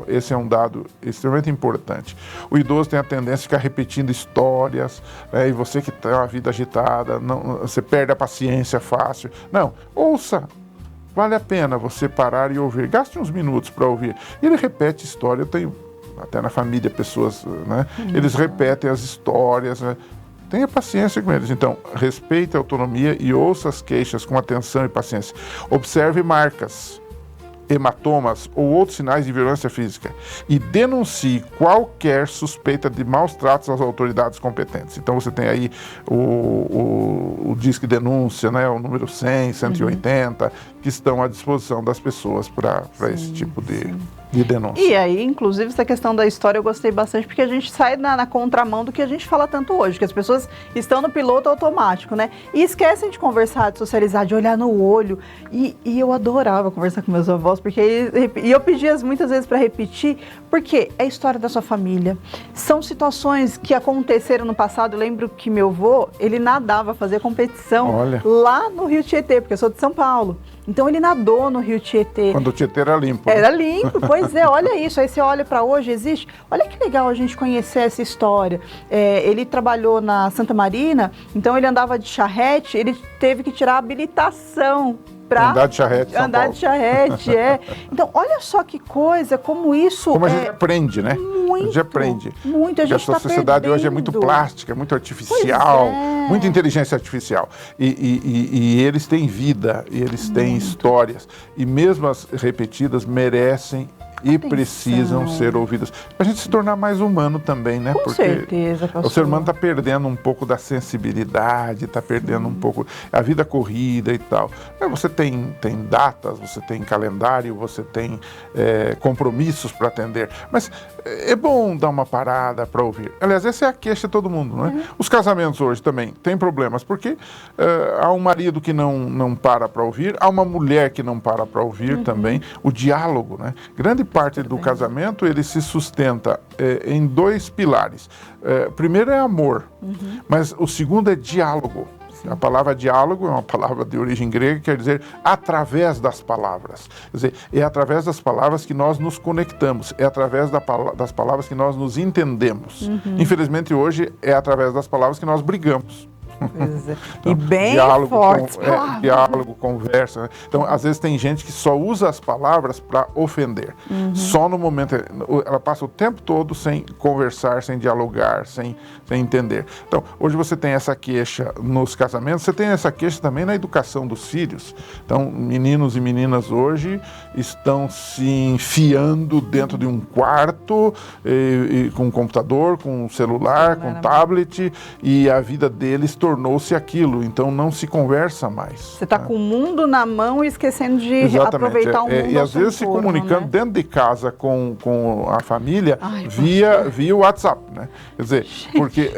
esse é um dado extremamente importante. O idoso tem a tendência de ficar repetindo histórias, né? E você que tem uma vida agitada, você perde a paciência fácil. Não, ouça. vale a pena você parar e ouvir. Gaste uns minutos para ouvir. Ele repete história, eu tenho até na família pessoas, né? Eles repetem as histórias, né? Tenha paciência com eles. Então, respeite a autonomia e ouça as queixas com atenção e paciência. Observe marcas, hematomas ou outros sinais de violência física e denuncie qualquer suspeita de maus tratos às autoridades competentes. Então você tem aí o Disque Denúncia, né, o número 100, 180, que estão à disposição das pessoas para esse tipo de denúncia. E aí, inclusive, essa questão da história eu gostei bastante, porque a gente sai na contramão do que a gente fala tanto hoje, que as pessoas estão no piloto automático, né? E esquecem de conversar, de socializar, de olhar no olho. E eu adorava conversar com meus avós, porque e eu pedia muitas vezes para repetir, porque é a história da sua família. São situações que aconteceram no passado. Eu lembro que meu avô, ele nadava, fazia competição lá no Rio Tietê, porque eu sou de São Paulo. Então ele nadou no Rio Tietê. Quando o Tietê era limpo. Era limpo, pois é, olha isso. Aí você olha para hoje, existe. Olha que legal a gente conhecer essa história. Ele trabalhou na Santa Marina, então ele andava de charrete, ele teve que tirar a habilitação para andar de charrete. Andar de charrete, Então, olha só que coisa, como isso... Como a gente aprende, né? Muito. A gente aprende. Muito, a gente está perdendo. A sociedade hoje é muito plástica, é muito artificial, muita inteligência artificial. E eles têm vida, e eles têm histórias. E mesmo as repetidas merecem e precisam ser ouvidas. Para a gente se tornar mais humano também, né? Com certeza, pastor. O ser humano está perdendo um pouco da sensibilidade, está perdendo um pouco a vida corrida e tal. Você tem datas, você tem calendário, você tem compromissos para atender, mas é bom dar uma parada para ouvir. Aliás, essa é a queixa de todo mundo, não é? Os casamentos hoje também têm problemas, porque há um marido que não para ouvir, há uma mulher que não para ouvir também. O diálogo, né? Grande parte do casamento, ele se sustenta em dois pilares. Primeiro é amor, mas o segundo é diálogo. A palavra diálogo é uma palavra de origem grega, que quer dizer através das palavras. Quer dizer, é através das palavras que nós nos conectamos, é através das palavras que nós nos entendemos. Infelizmente, hoje, é através das palavras que nós brigamos. Então, e bem forte. Diálogo, conversa. Né? Então, às vezes tem gente que só usa as palavras para ofender. Só no momento, ela passa o tempo todo sem conversar, sem dialogar, sem entender. Então, hoje você tem essa queixa nos casamentos, você tem essa queixa também na educação dos filhos. Então, meninos e meninas hoje estão se enfiando dentro de um quarto com um computador, com um celular, com um tablet, e a vida deles tornou-se aquilo, então não se conversa mais. Você está com o mundo na mão e esquecendo de aproveitar o mundo. E às vezes se comunicando, né? Dentro de casa com a família via WhatsApp, né? Quer dizer, porque porque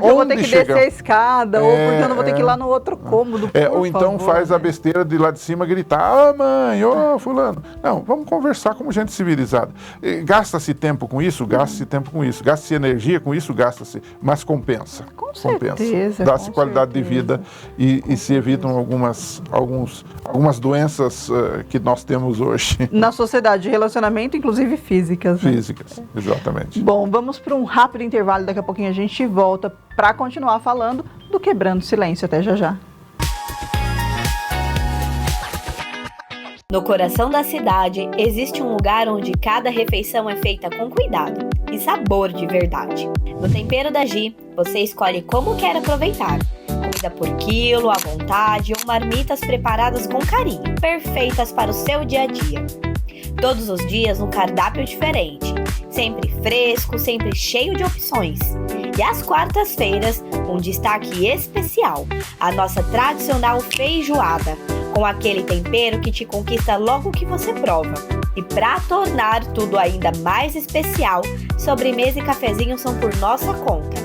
eu vou ter que descer a escada, ou porque eu não vou ter que ir lá no outro cômodo, ou então faz a besteira de lá de cima gritar, mãe, fulano. Não, vamos conversar como gente civilizada. Gasta-se tempo com isso? Gasta-se tempo com isso. Gasta-se energia com isso? Gasta-se. Mas compensa. Com certeza. Dá-se qualidade de vida e se evitam algumas doenças que nós temos hoje. Na sociedade, de relacionamento, inclusive físicas. Né? Físicas, exatamente. Bom, vamos para um rápido intervalo, daqui a pouquinho a gente volta para continuar falando do Quebrando Silêncio. Até já. No coração da cidade, existe um lugar onde cada refeição é feita com cuidado e sabor de verdade. No Tempero da Gi, você escolhe como quer aproveitar. Comida por quilo, à vontade ou marmitas preparadas com carinho, perfeitas para o seu dia a dia. Todos os dias um cardápio diferente, sempre fresco, sempre cheio de opções. E às quartas-feiras, um destaque especial, a nossa tradicional feijoada, com aquele tempero que te conquista logo que você prova. E para tornar tudo ainda mais especial, sobremesa e cafezinho são por nossa conta.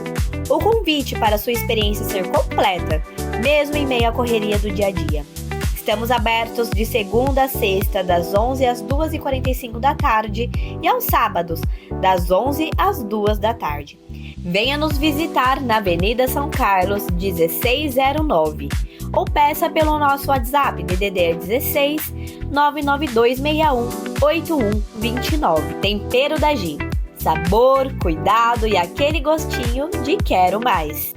O convite para sua experiência ser completa, mesmo em meio à correria do dia a dia. Estamos abertos de segunda a sexta, das 11 às 2h45 da tarde e aos sábados, das 11 às 2 da tarde. Venha nos visitar na Avenida São Carlos, 1609. Ou peça pelo nosso WhatsApp DDD 16 99261 8129. Tempero da Gi. Sabor, cuidado e aquele gostinho de quero mais.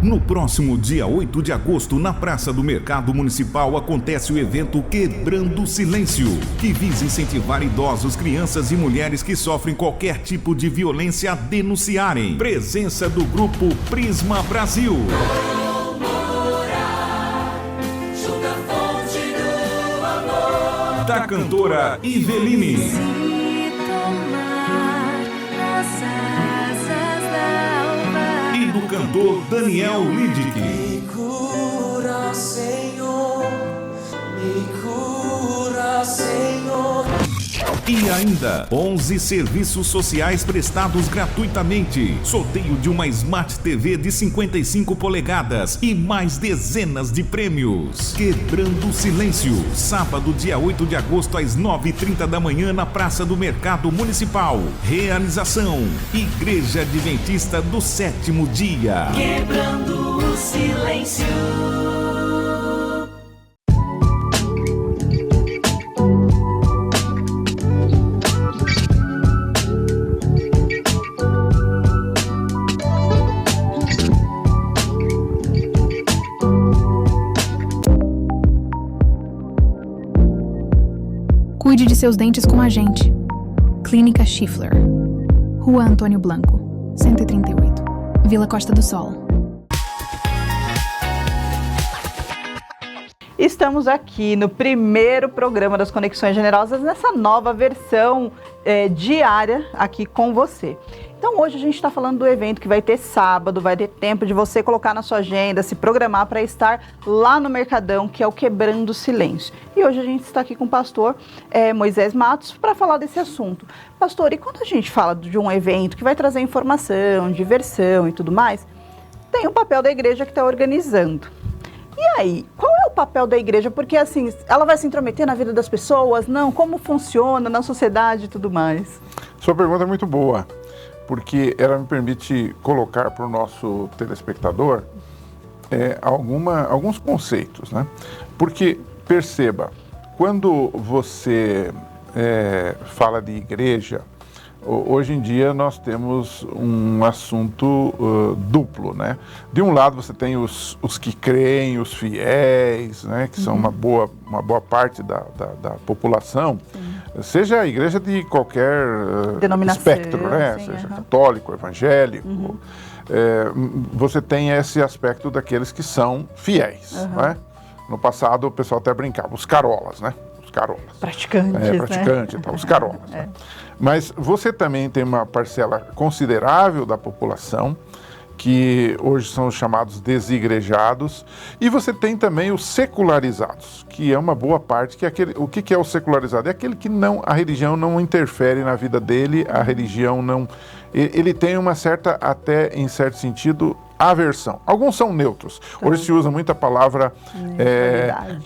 No próximo dia 8 de agosto, na Praça do Mercado Municipal, acontece o evento Quebrando o Silêncio, que visa incentivar idosos, crianças e mulheres que sofrem qualquer tipo de violência a denunciarem. Presença do grupo Prisma Brasil. Da cantora Iveline. E do cantor Daniel Lidick. Me cura, Senhor, me cura, Senhor. E ainda, 11 serviços sociais prestados gratuitamente. Sorteio de uma Smart TV de 55 polegadas e mais dezenas de prêmios. Quebrando o Silêncio, sábado, dia 8 de agosto, às 9h30 da manhã, na Praça do Mercado Municipal. Realização: Igreja Adventista do Sétimo Dia. Quebrando o silêncio. Cuide de seus dentes com a gente. Clínica Schiffler. Rua Antônio Blanco, 138. Vila Costa do Sol. Estamos aqui no primeiro programa das Conexões Generosas, nessa nova versão diária aqui com você. Então hoje a gente está falando do evento que vai ter sábado, vai ter tempo de você colocar na sua agenda, se programar para estar lá no Mercadão, que é o Quebrando o Silêncio. E hoje a gente está aqui com o pastor Moisés Matos para falar desse assunto. Pastor, e quando a gente fala de um evento que vai trazer informação, diversão e tudo mais, tem o papel da igreja que está organizando. E aí, qual é o papel da igreja? Porque assim, ela vai se intrometer na vida das pessoas? Não? Como funciona na sociedade e tudo mais? Sua pergunta é muito boa, porque ela me permite colocar para o nosso telespectador alguns conceitos, né? Porque, perceba, quando você fala de igreja, hoje em dia nós temos um assunto duplo, né? De um lado você tem os que creem, os fiéis, né? Que são uma boa parte da população, seja a igreja de qualquer espectro, né? Seja católico, evangélico. Você tem esse aspecto daqueles que são fiéis, né? No passado o pessoal até brincava, os carolas, né? Praticantes, praticante, né? Tá, os carolas. Né? Mas você também tem uma parcela considerável da população, que hoje são os chamados desigrejados, e você tem também os secularizados, que é uma boa parte, que é o que é o secularizado? É aquele que a religião não interfere na vida dele, a religião não... Ele tem uma certa, até em certo sentido, aversão. Alguns são neutros. Hoje se usa muito a palavra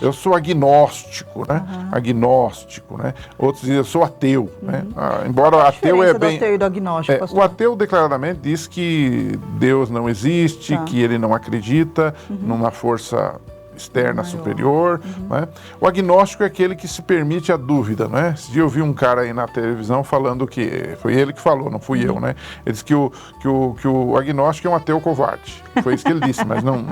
eu sou agnóstico, né? Agnóstico, né? Outros dizem eu sou ateu, né? Embora ateu é bem... ateu e do agnóstico, o ateu declaradamente diz que Deus não existe, que ele não acredita numa força externa superior, né? O agnóstico é aquele que se permite a dúvida, né? Esse dia eu vi um cara aí na televisão falando que, foi ele que falou, não fui eu, né? Ele disse que o agnóstico é um ateu covarde. Foi isso que ele disse, mas não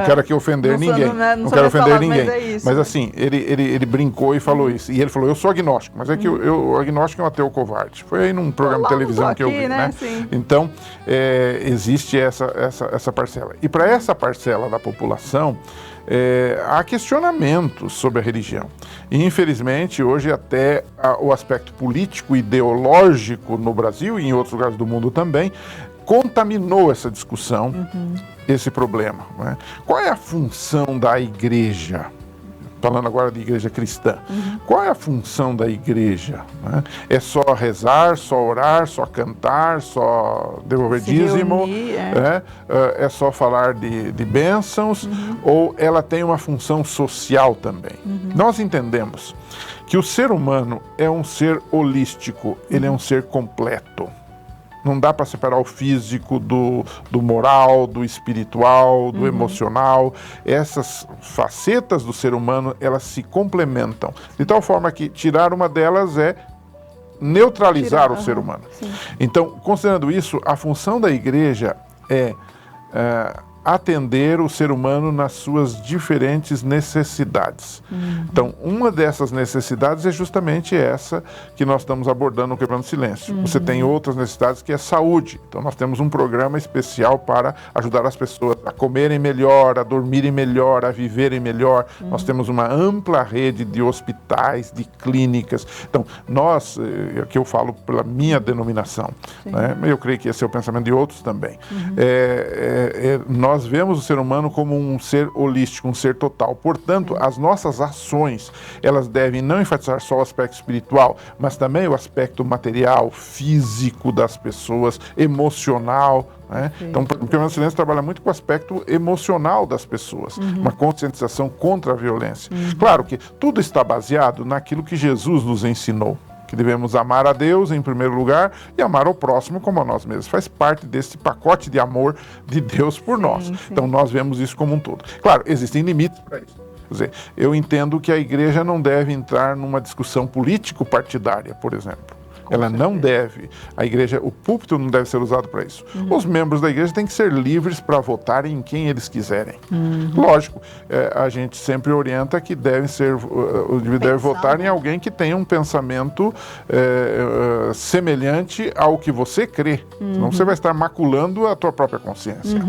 quero aqui ofender ninguém. Não quero ofender ninguém. Mas assim, ele brincou e falou isso. E ele falou, eu sou agnóstico, mas é que o agnóstico é um ateu covarde. Foi aí num programa de televisão que eu vi, né? Então, existe essa parcela. E para essa parcela da população, há questionamentos sobre a religião. E, infelizmente, hoje até o aspecto político e ideológico no Brasil e em outros lugares do mundo também contaminou essa discussão, esse problema, né? Qual é a função da igreja? Falando agora de igreja cristã. Qual é a função da igreja? Né? É só rezar, só orar, só cantar, só devolver dízimo? É só falar de bênçãos? Ou ela tem uma função social também? Nós entendemos que o ser humano é um ser holístico, ele é um ser completo. Não dá para separar o físico do moral, do espiritual, do emocional. Essas facetas do ser humano, elas se complementam. De tal forma que tirar uma delas é neutralizar o ser humano. Então, considerando isso, a função da igreja é atender o ser humano nas suas diferentes necessidades. Então, uma dessas necessidades é justamente essa que nós estamos abordando no Quebrando Silêncio. Você tem outras necessidades que é saúde. Então, nós temos um programa especial para ajudar as pessoas a comerem melhor, a dormirem melhor, a viverem melhor. Nós temos uma ampla rede de hospitais, de clínicas. Então, nós, que eu falo pela minha denominação, né? Eu creio que esse é o pensamento de outros também. Nós vemos o ser humano como um ser holístico, um ser total. Portanto, as nossas ações, elas devem não enfatizar só o aspecto espiritual, mas também o aspecto material, físico das pessoas, emocional, né? Então, o Quebrando Silêncio trabalha muito com o aspecto emocional das pessoas, uma conscientização contra a violência. Claro que tudo está baseado naquilo que Jesus nos ensinou, que devemos amar a Deus em primeiro lugar e amar ao próximo como a nós mesmos. Faz parte desse pacote de amor de Deus por nós. Então, nós vemos isso como um todo. Claro, existem limites para isso. Quer dizer, eu entendo que a igreja não deve entrar numa discussão político-partidária, por exemplo. Ela não deve. A igreja, o púlpito não deve ser usado para isso. Os membros da igreja têm que ser livres para votarem em quem eles quiserem. Lógico, a gente sempre orienta que deve votar em alguém que tenha um pensamento semelhante ao que você crê. Senão você vai estar maculando a tua própria consciência.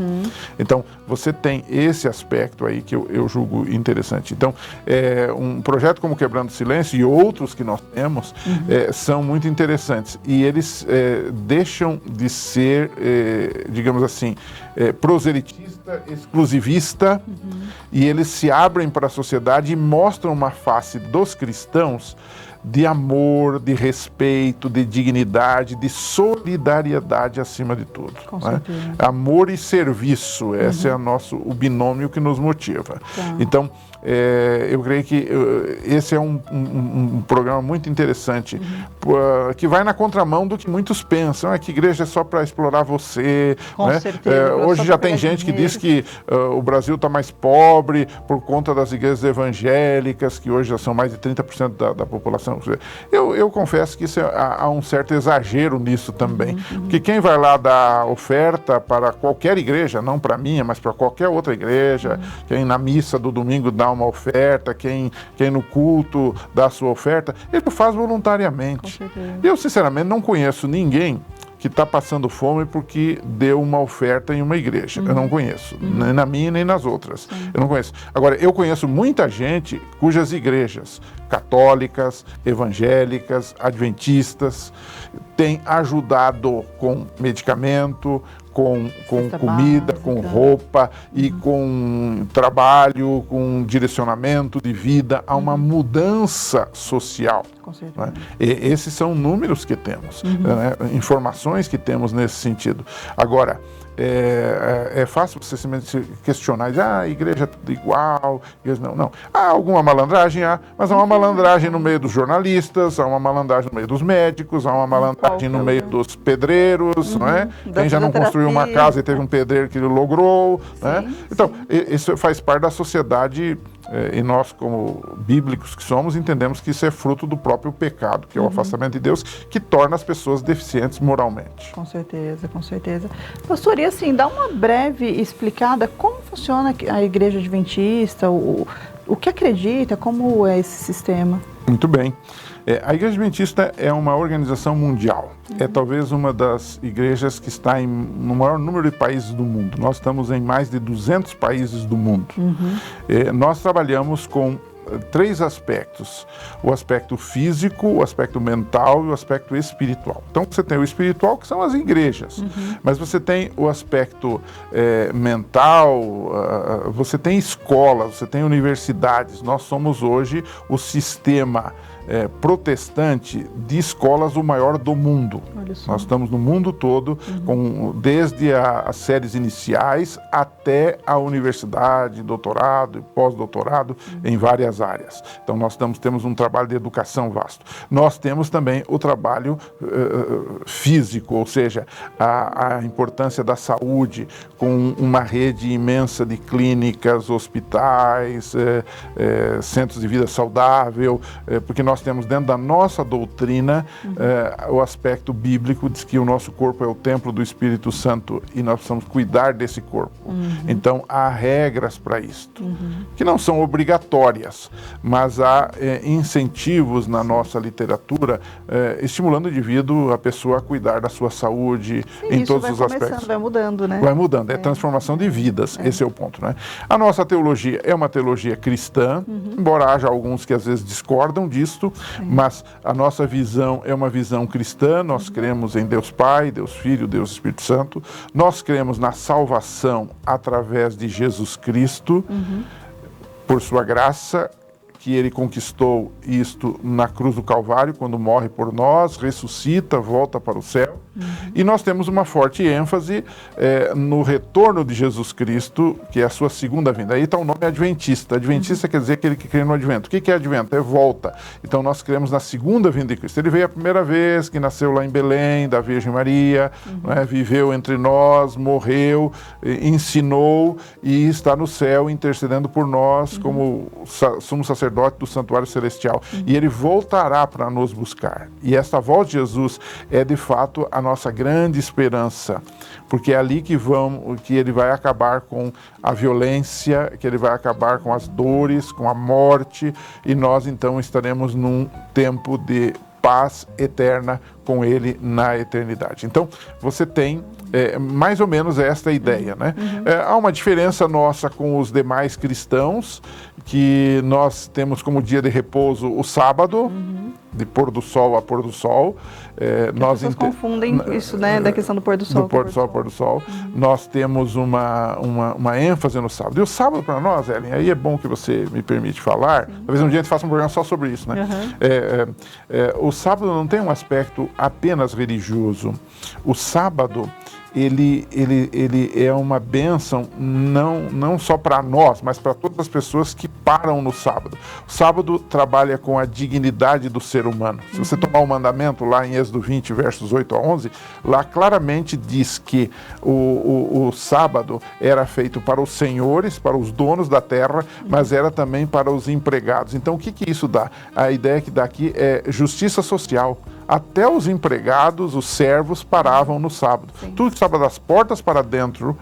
Então, você tem esse aspecto aí que eu julgo interessante. Então, um projeto como Quebrando Silêncio e outros que nós temos são muito interessantes. E eles deixam de ser, digamos assim, proselitista, exclusivista, e eles se abrem para a sociedade e mostram uma face dos cristãos de amor, de respeito, de dignidade, de solidariedade acima de tudo. Né? Amor e serviço, esse é o binômio que nos motiva. Então, eu creio que esse é um programa muito interessante, que vai na contramão do que muitos pensam, que igreja é só para explorar você. Né? Hoje já tem gente que diz que o Brasil está mais pobre por conta das igrejas evangélicas, que hoje já são mais de 30% da população. Eu confesso que há um certo exagero nisso também, porque quem vai lá dar oferta para qualquer igreja, não para a minha, mas para qualquer outra igreja, quem na missa do domingo dá uma oferta, quem no culto dá a sua oferta, ele faz voluntariamente. Eu, sinceramente, não conheço ninguém que está passando fome porque deu uma oferta em uma igreja. Eu não conheço, nem na minha nem nas outras. Eu não conheço. Agora, eu conheço muita gente cujas igrejas católicas, evangélicas, adventistas, têm ajudado com medicamento, com comida, com roupa e com trabalho, com direcionamento de vida, a uma mudança social. Né? Esses são números que temos, né? Informações que temos nesse sentido. Agora, é fácil você se questionar, a igreja é tudo igual, não. Há alguma malandragem, mas há uma malandragem no meio dos jornalistas, há uma malandragem no meio dos médicos, há uma malandragem no meio dos pedreiros, não é? Quem já não construiu uma casa e teve um pedreiro que logrou, né? Então, isso faz parte da sociedade. E nós, como bíblicos que somos, entendemos que isso é fruto do próprio pecado, que é o afastamento de Deus, que torna as pessoas deficientes moralmente. Com certeza, com certeza. Pastor, e assim, dá uma breve explicada como funciona a Igreja Adventista, o que acredita, como é esse sistema? Muito bem. A Igreja Adventista é uma organização mundial. É talvez uma das igrejas que está no maior número de países do mundo. Nós estamos em mais de 200 países do mundo. Nós trabalhamos com 3 aspectos: o aspecto físico, o aspecto mental e o aspecto espiritual. Então você tem o espiritual, que são as igrejas, mas você tem o aspecto mental, você tem escolas, você tem universidades. Nós somos hoje o sistema protestante de escolas o maior do mundo. Nós estamos no mundo todo, desde as séries iniciais até a universidade, doutorado e pós-doutorado em várias várias áreas. Então nós temos um trabalho de educação vasto. Nós temos também o trabalho físico, ou seja, a importância da saúde, com uma rede imensa de clínicas, hospitais, centros de vida saudável, porque nós temos dentro da nossa doutrina o aspecto bíblico, diz que o nosso corpo é o templo do Espírito Santo e nós precisamos cuidar desse corpo. Então há regras para isto, que não são obrigatórias, mas há incentivos na nossa literatura estimulando o indivíduo, a pessoa a cuidar da sua saúde. Sim, em todos os aspectos. Vai mudando, né? Vai mudando, é transformação de vidas, esse é o ponto, né? A nossa teologia é uma teologia cristã, embora haja alguns que às vezes discordam disto, mas a nossa visão é uma visão cristã. Nós cremos em Deus Pai, Deus Filho, Deus Espírito Santo, nós cremos na salvação através de Jesus Cristo, por sua graça, que ele conquistou isto na cruz do Calvário, quando morre por nós, ressuscita, volta para o céu. E nós temos uma forte ênfase no retorno de Jesus Cristo, que é a sua segunda vinda. Aí está o nome adventista. Adventista quer dizer aquele que crê no advento. O que é advento? É volta. Então nós cremos na segunda vinda de Cristo. Ele veio a primeira vez, que nasceu lá em Belém, da Virgem Maria, né, viveu entre nós, morreu, ensinou e está no céu intercedendo por nós como sumo sacerdote do santuário celestial. E ele voltará para nos buscar. E esta volta de Jesus é de fato a nossa grande esperança, porque é ali que ele vai acabar com a violência, que ele vai acabar com as dores, com a morte, e nós então estaremos num tempo de paz eterna com ele na eternidade. Então, você tem mais ou menos esta ideia, né? Há uma diferença nossa com os demais cristãos, que nós temos como dia de repouso o sábado, de pôr do sol a pôr do sol. As pessoas confundem isso, né, da questão do pôr do sol. Do pôr do sol a pôr do sol. Nós temos uma ênfase no sábado. E o sábado para nós, Ellen, aí é bom que você me permite falar, talvez um dia a gente faça um programa só sobre isso, né? O sábado não tem um aspecto apenas religioso. O sábado, ele é uma bênção não só para nós, mas para todas as pessoas que param no sábado. O sábado trabalha com a dignidade do ser humano. Se você tomar o mandamento lá em Êxodo 20, versos 8 a 11, lá claramente diz que o sábado era feito para os senhores, para os donos da terra, mas era também para os empregados. Então o que isso dá? A ideia que dá aqui é justiça social. Até os empregados, os servos, paravam no sábado. Tudo que estava das portas para dentro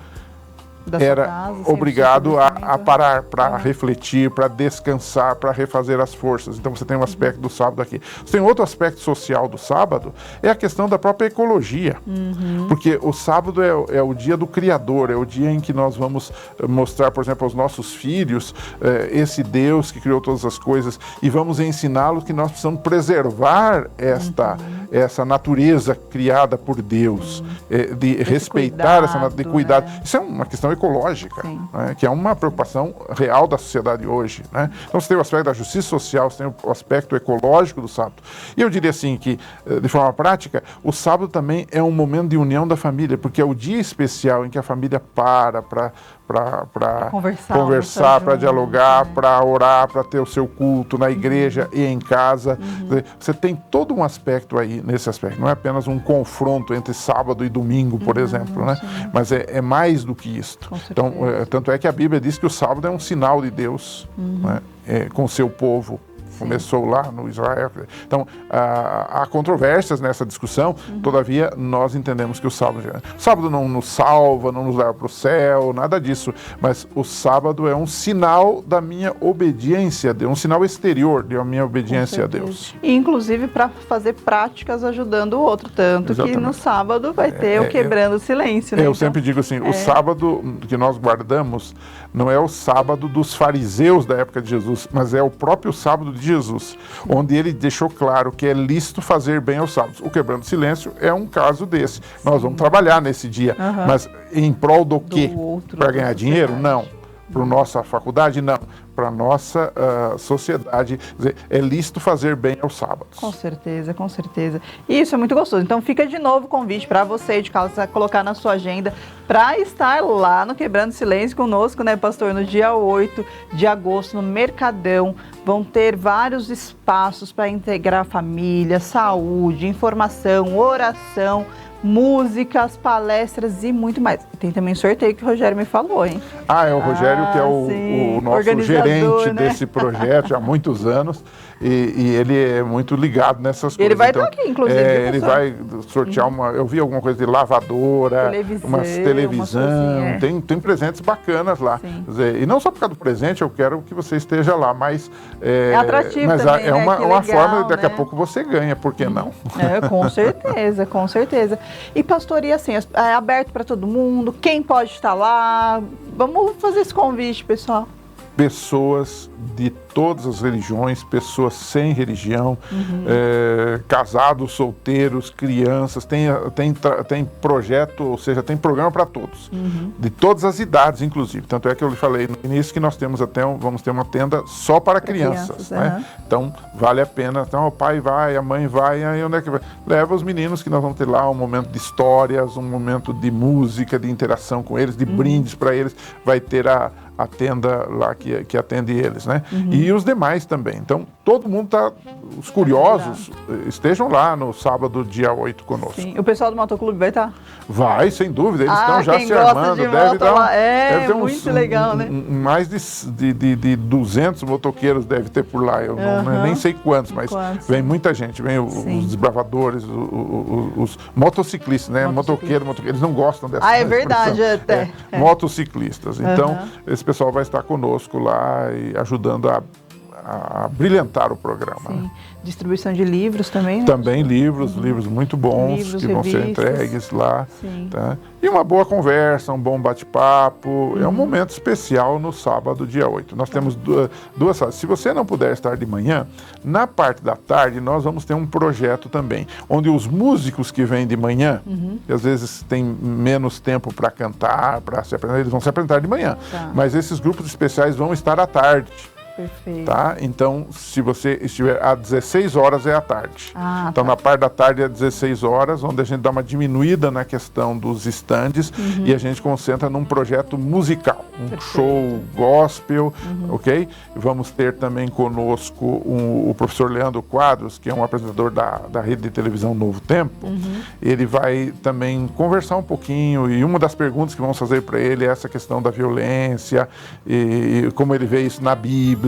era casa, obrigado a parar para refletir, para descansar, para refazer as forças. Então você tem um aspecto do sábado aqui. Você tem outro aspecto social do sábado, é a questão da própria ecologia. Porque o sábado é o dia do Criador, é o dia em que nós vamos mostrar, por exemplo, aos nossos filhos esse Deus que criou todas as coisas, e vamos ensiná-los que nós precisamos preservar essa natureza criada por Deus, de respeitar essa natureza, de cuidar. Isso é uma questão ecológica, né, que é uma preocupação real da sociedade hoje, né? Então você tem o aspecto da justiça social, você tem o aspecto ecológico do sábado. E eu diria assim que, de forma prática, o sábado também é um momento de união da família, porque é o dia especial em que a família para conversar, para dialogar, para orar, para ter o seu culto na igreja e em casa. Você tem todo um aspecto aí nesse aspecto. Não é apenas um confronto entre sábado e domingo, por exemplo, né? Mas é mais do que isso. Então, tanto é que a Bíblia diz que o sábado é um sinal de Deus, né, com o seu povo. Começou lá no Israel. Então, há controvérsias nessa discussão, todavia nós entendemos que o sábado não nos salva, não nos leva para o céu, nada disso, mas o sábado é um sinal da minha obediência a Deus, um sinal exterior da minha obediência a Deus. E inclusive para fazer práticas ajudando o outro, tanto que no sábado vai ter o quebrando o silêncio. Né? Eu sempre digo assim, o sábado que nós guardamos não é o sábado dos fariseus da época de Jesus, mas é o próprio sábado de Jesus, onde ele deixou claro que é lícito fazer bem aos sábados. O quebrando silêncio é um caso desse. Nós vamos trabalhar nesse dia, mas em prol do quê? Para ganhar dinheiro? Não. Para nossa faculdade? Não. para a nossa sociedade. Quer dizer, é lícito fazer bem aos sábados. Com certeza, com certeza. E isso é muito gostoso. Então fica de novo o convite para você de casa colocar na sua agenda para estar lá no Quebrando Silêncio conosco, né, pastor? No dia 8 de agosto, no Mercadão. Vão ter vários espaços para integrar a família, saúde, informação, oração, músicas, palestras e muito mais. Tem também sorteio que o Rogério me falou, hein? É o Rogério que é o nosso gerente, né, desse projeto há muitos anos e ele é muito ligado nessas coisas. Ele vai estar aqui, inclusive. Ele vai sortear eu vi alguma coisa de lavadora, uma televisão, tem presentes bacanas lá. Quer dizer, e não só por causa do presente, eu quero que você esteja lá, mas é atrativo mas também, é uma legal, forma, daqui a né? pouco você ganha, por que não? Com certeza, com certeza. E pastor, e assim, é aberto para todo mundo? Quem pode estar lá? Vamos fazer esse convite, pessoal. Pessoas de todas as religiões, pessoas sem religião, casados, solteiros, crianças, tem projeto, ou seja, tem programa para todos, de todas as idades, inclusive. Tanto é que eu lhe falei no início que nós temos vamos ter uma tenda só para crianças, né? Então, vale a pena. Então, o pai vai, a mãe vai, aí onde é que vai? Leva os meninos que nós vamos ter lá um momento de histórias, um momento de música, de interação com eles, de brindes para eles. Vai ter a tenda lá que atende eles, né? E os demais também. Então, todo mundo os curiosos estejam lá no sábado, dia 8 conosco. Sim. O pessoal do Motoclube vai estar? Vai, sem dúvida. Eles estão já se armando. Deve ter muito legal, né? Mais de 200 motoqueiros deve ter por lá. Eu nem sei quantos, mas vem muita gente. Vem os desbravadores, os motociclistas, né? Motoqueiro, eles não gostam dessa é verdade, até. Motociclistas. Então, esse pessoal vai estar conosco lá e ajudando a brilhantar o programa. Sim. Distribuição de livros também, né? Também livros muito bons, que vão ser entregues lá. Tá? E uma boa conversa, um bom bate-papo. É um momento especial no sábado, dia 8. Nós temos duas salas. Se você não puder estar de manhã, na parte da tarde nós vamos ter um projeto também, onde os músicos que vêm de manhã, que às vezes têm menos tempo para cantar, para se apresentar, eles vão se apresentar de manhã. Mas esses grupos especiais vão estar à tarde. Perfeito. Tá? Então, se você estiver às 16 horas é à tarde. Então, na parte da tarde é às 16 horas, onde a gente dá uma diminuída na questão dos estandes e a gente concentra num projeto musical, show gospel, ok? Vamos ter também conosco o professor Leandro Quadros, que é um apresentador da rede de televisão Novo Tempo. Ele vai também conversar um pouquinho e uma das perguntas que vamos fazer para ele é essa questão da violência e como ele vê isso na Bíblia.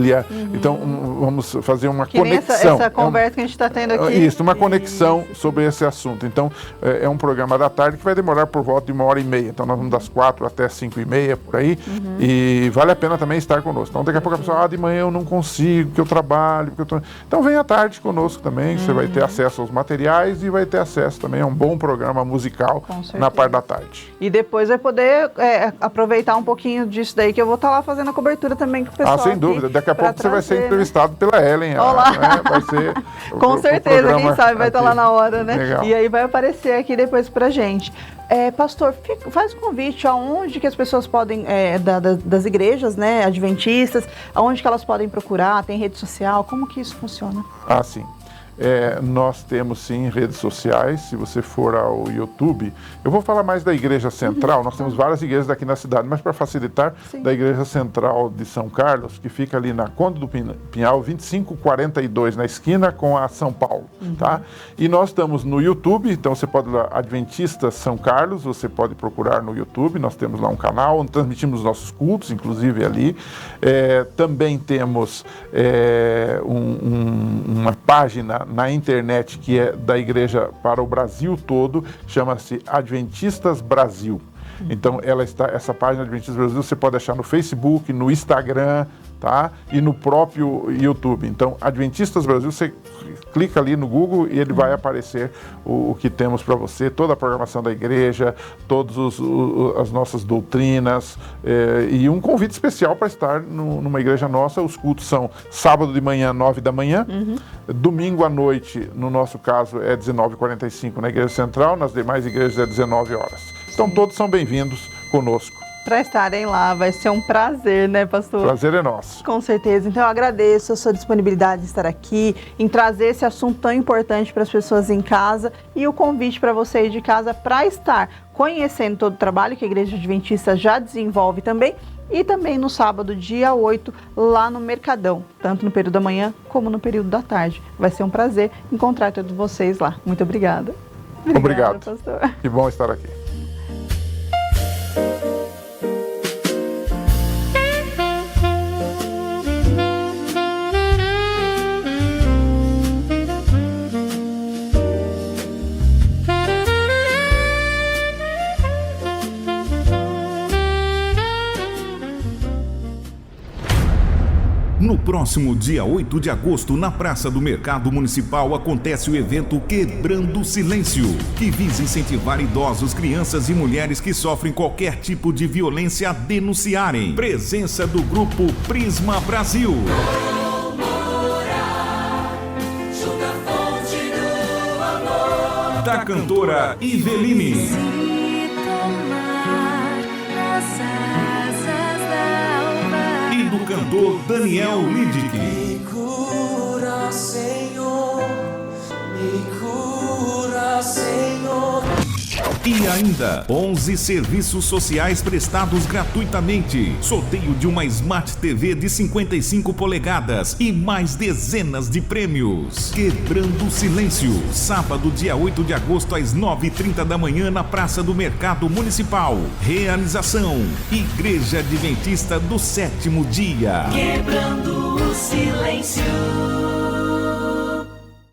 Então, vamos fazer uma conexão. Essa conversa que a gente está tendo aqui. Isso, uma conexão sobre esse assunto. Então, é um programa da tarde que vai demorar por volta de 1h30. Então, nós vamos das 4 até 5h30, por aí. E vale a pena também estar conosco. Então, daqui a pouco a pessoa, de manhã eu não consigo, porque eu trabalho. Então, vem à tarde conosco também. Você vai ter acesso aos materiais e vai ter acesso também a um bom programa musical na parte da tarde. E depois vai poder aproveitar um pouquinho disso daí, que eu vou estar lá fazendo a cobertura também com o pessoal. Sem dúvida. Daqui a pouco você vai ser entrevistado pela Ellen. Olá. Vai ser com certeza, quem sabe vai estar lá na hora, né? Legal. E aí vai aparecer aqui depois pra gente. Pastor, faz um convite aonde que as pessoas podem, das igrejas, né, adventistas, aonde que elas podem procurar, tem rede social, como que isso funciona? Sim. Nós temos sim redes sociais. Se você for ao YouTube, eu vou falar mais da Igreja Central. Nós temos várias igrejas aqui na cidade, mas para facilitar, da Igreja Central de São Carlos, que fica ali na Conde do Pinhal, 2542, na esquina com a São Paulo. Tá? E nós estamos no YouTube, então você pode ir lá, Adventistas São Carlos, você pode procurar no YouTube. Nós temos lá um canal onde transmitimos nossos cultos, inclusive ali. Também temos uma página na internet que é da igreja para o Brasil todo, chama-se Adventistas Brasil. Então, essa página Adventistas Brasil você pode achar no Facebook, no Instagram, tá? E no próprio YouTube. Então, Adventistas Brasil, você clica ali no Google e ele vai aparecer o que temos para você, toda a programação da igreja, todas as nossas doutrinas e um convite especial para estar numa igreja nossa. Os cultos são sábado de manhã, 9 da manhã, domingo à noite, no nosso caso, é 19h45 na Igreja Central, nas demais igrejas é 19 horas. Então, todos são bem-vindos conosco. para estarem lá. Vai ser um prazer, né, pastor? Prazer é nosso. Com certeza. Então eu agradeço a sua disponibilidade de estar aqui, em trazer esse assunto tão importante para as pessoas em casa e o convite para você aí de casa para estar conhecendo todo o trabalho que a Igreja Adventista já desenvolve também e também no sábado, dia 8, lá no Mercadão, tanto no período da manhã como no período da tarde. Vai ser um prazer encontrar todos vocês lá. Muito obrigada. Obrigado, pastor. Que bom estar aqui. No próximo dia 8 de agosto, na Praça do Mercado Municipal, acontece o evento Quebrando o Silêncio, que visa incentivar idosos, crianças e mulheres que sofrem qualquer tipo de violência a denunciarem. Presença do grupo Prisma Brasil. Da cantora Iveline. Do cantor Daniel Lidick. Me cura, Senhor, me cura, Senhor. E ainda, 11 serviços sociais prestados gratuitamente. Sorteio de uma Smart TV de 55 polegadas e mais dezenas de prêmios. Quebrando o Silêncio, sábado, dia 8 de agosto, às 9h30 da manhã, na Praça do Mercado Municipal. Realização: Igreja Adventista do Sétimo Dia. Quebrando o silêncio.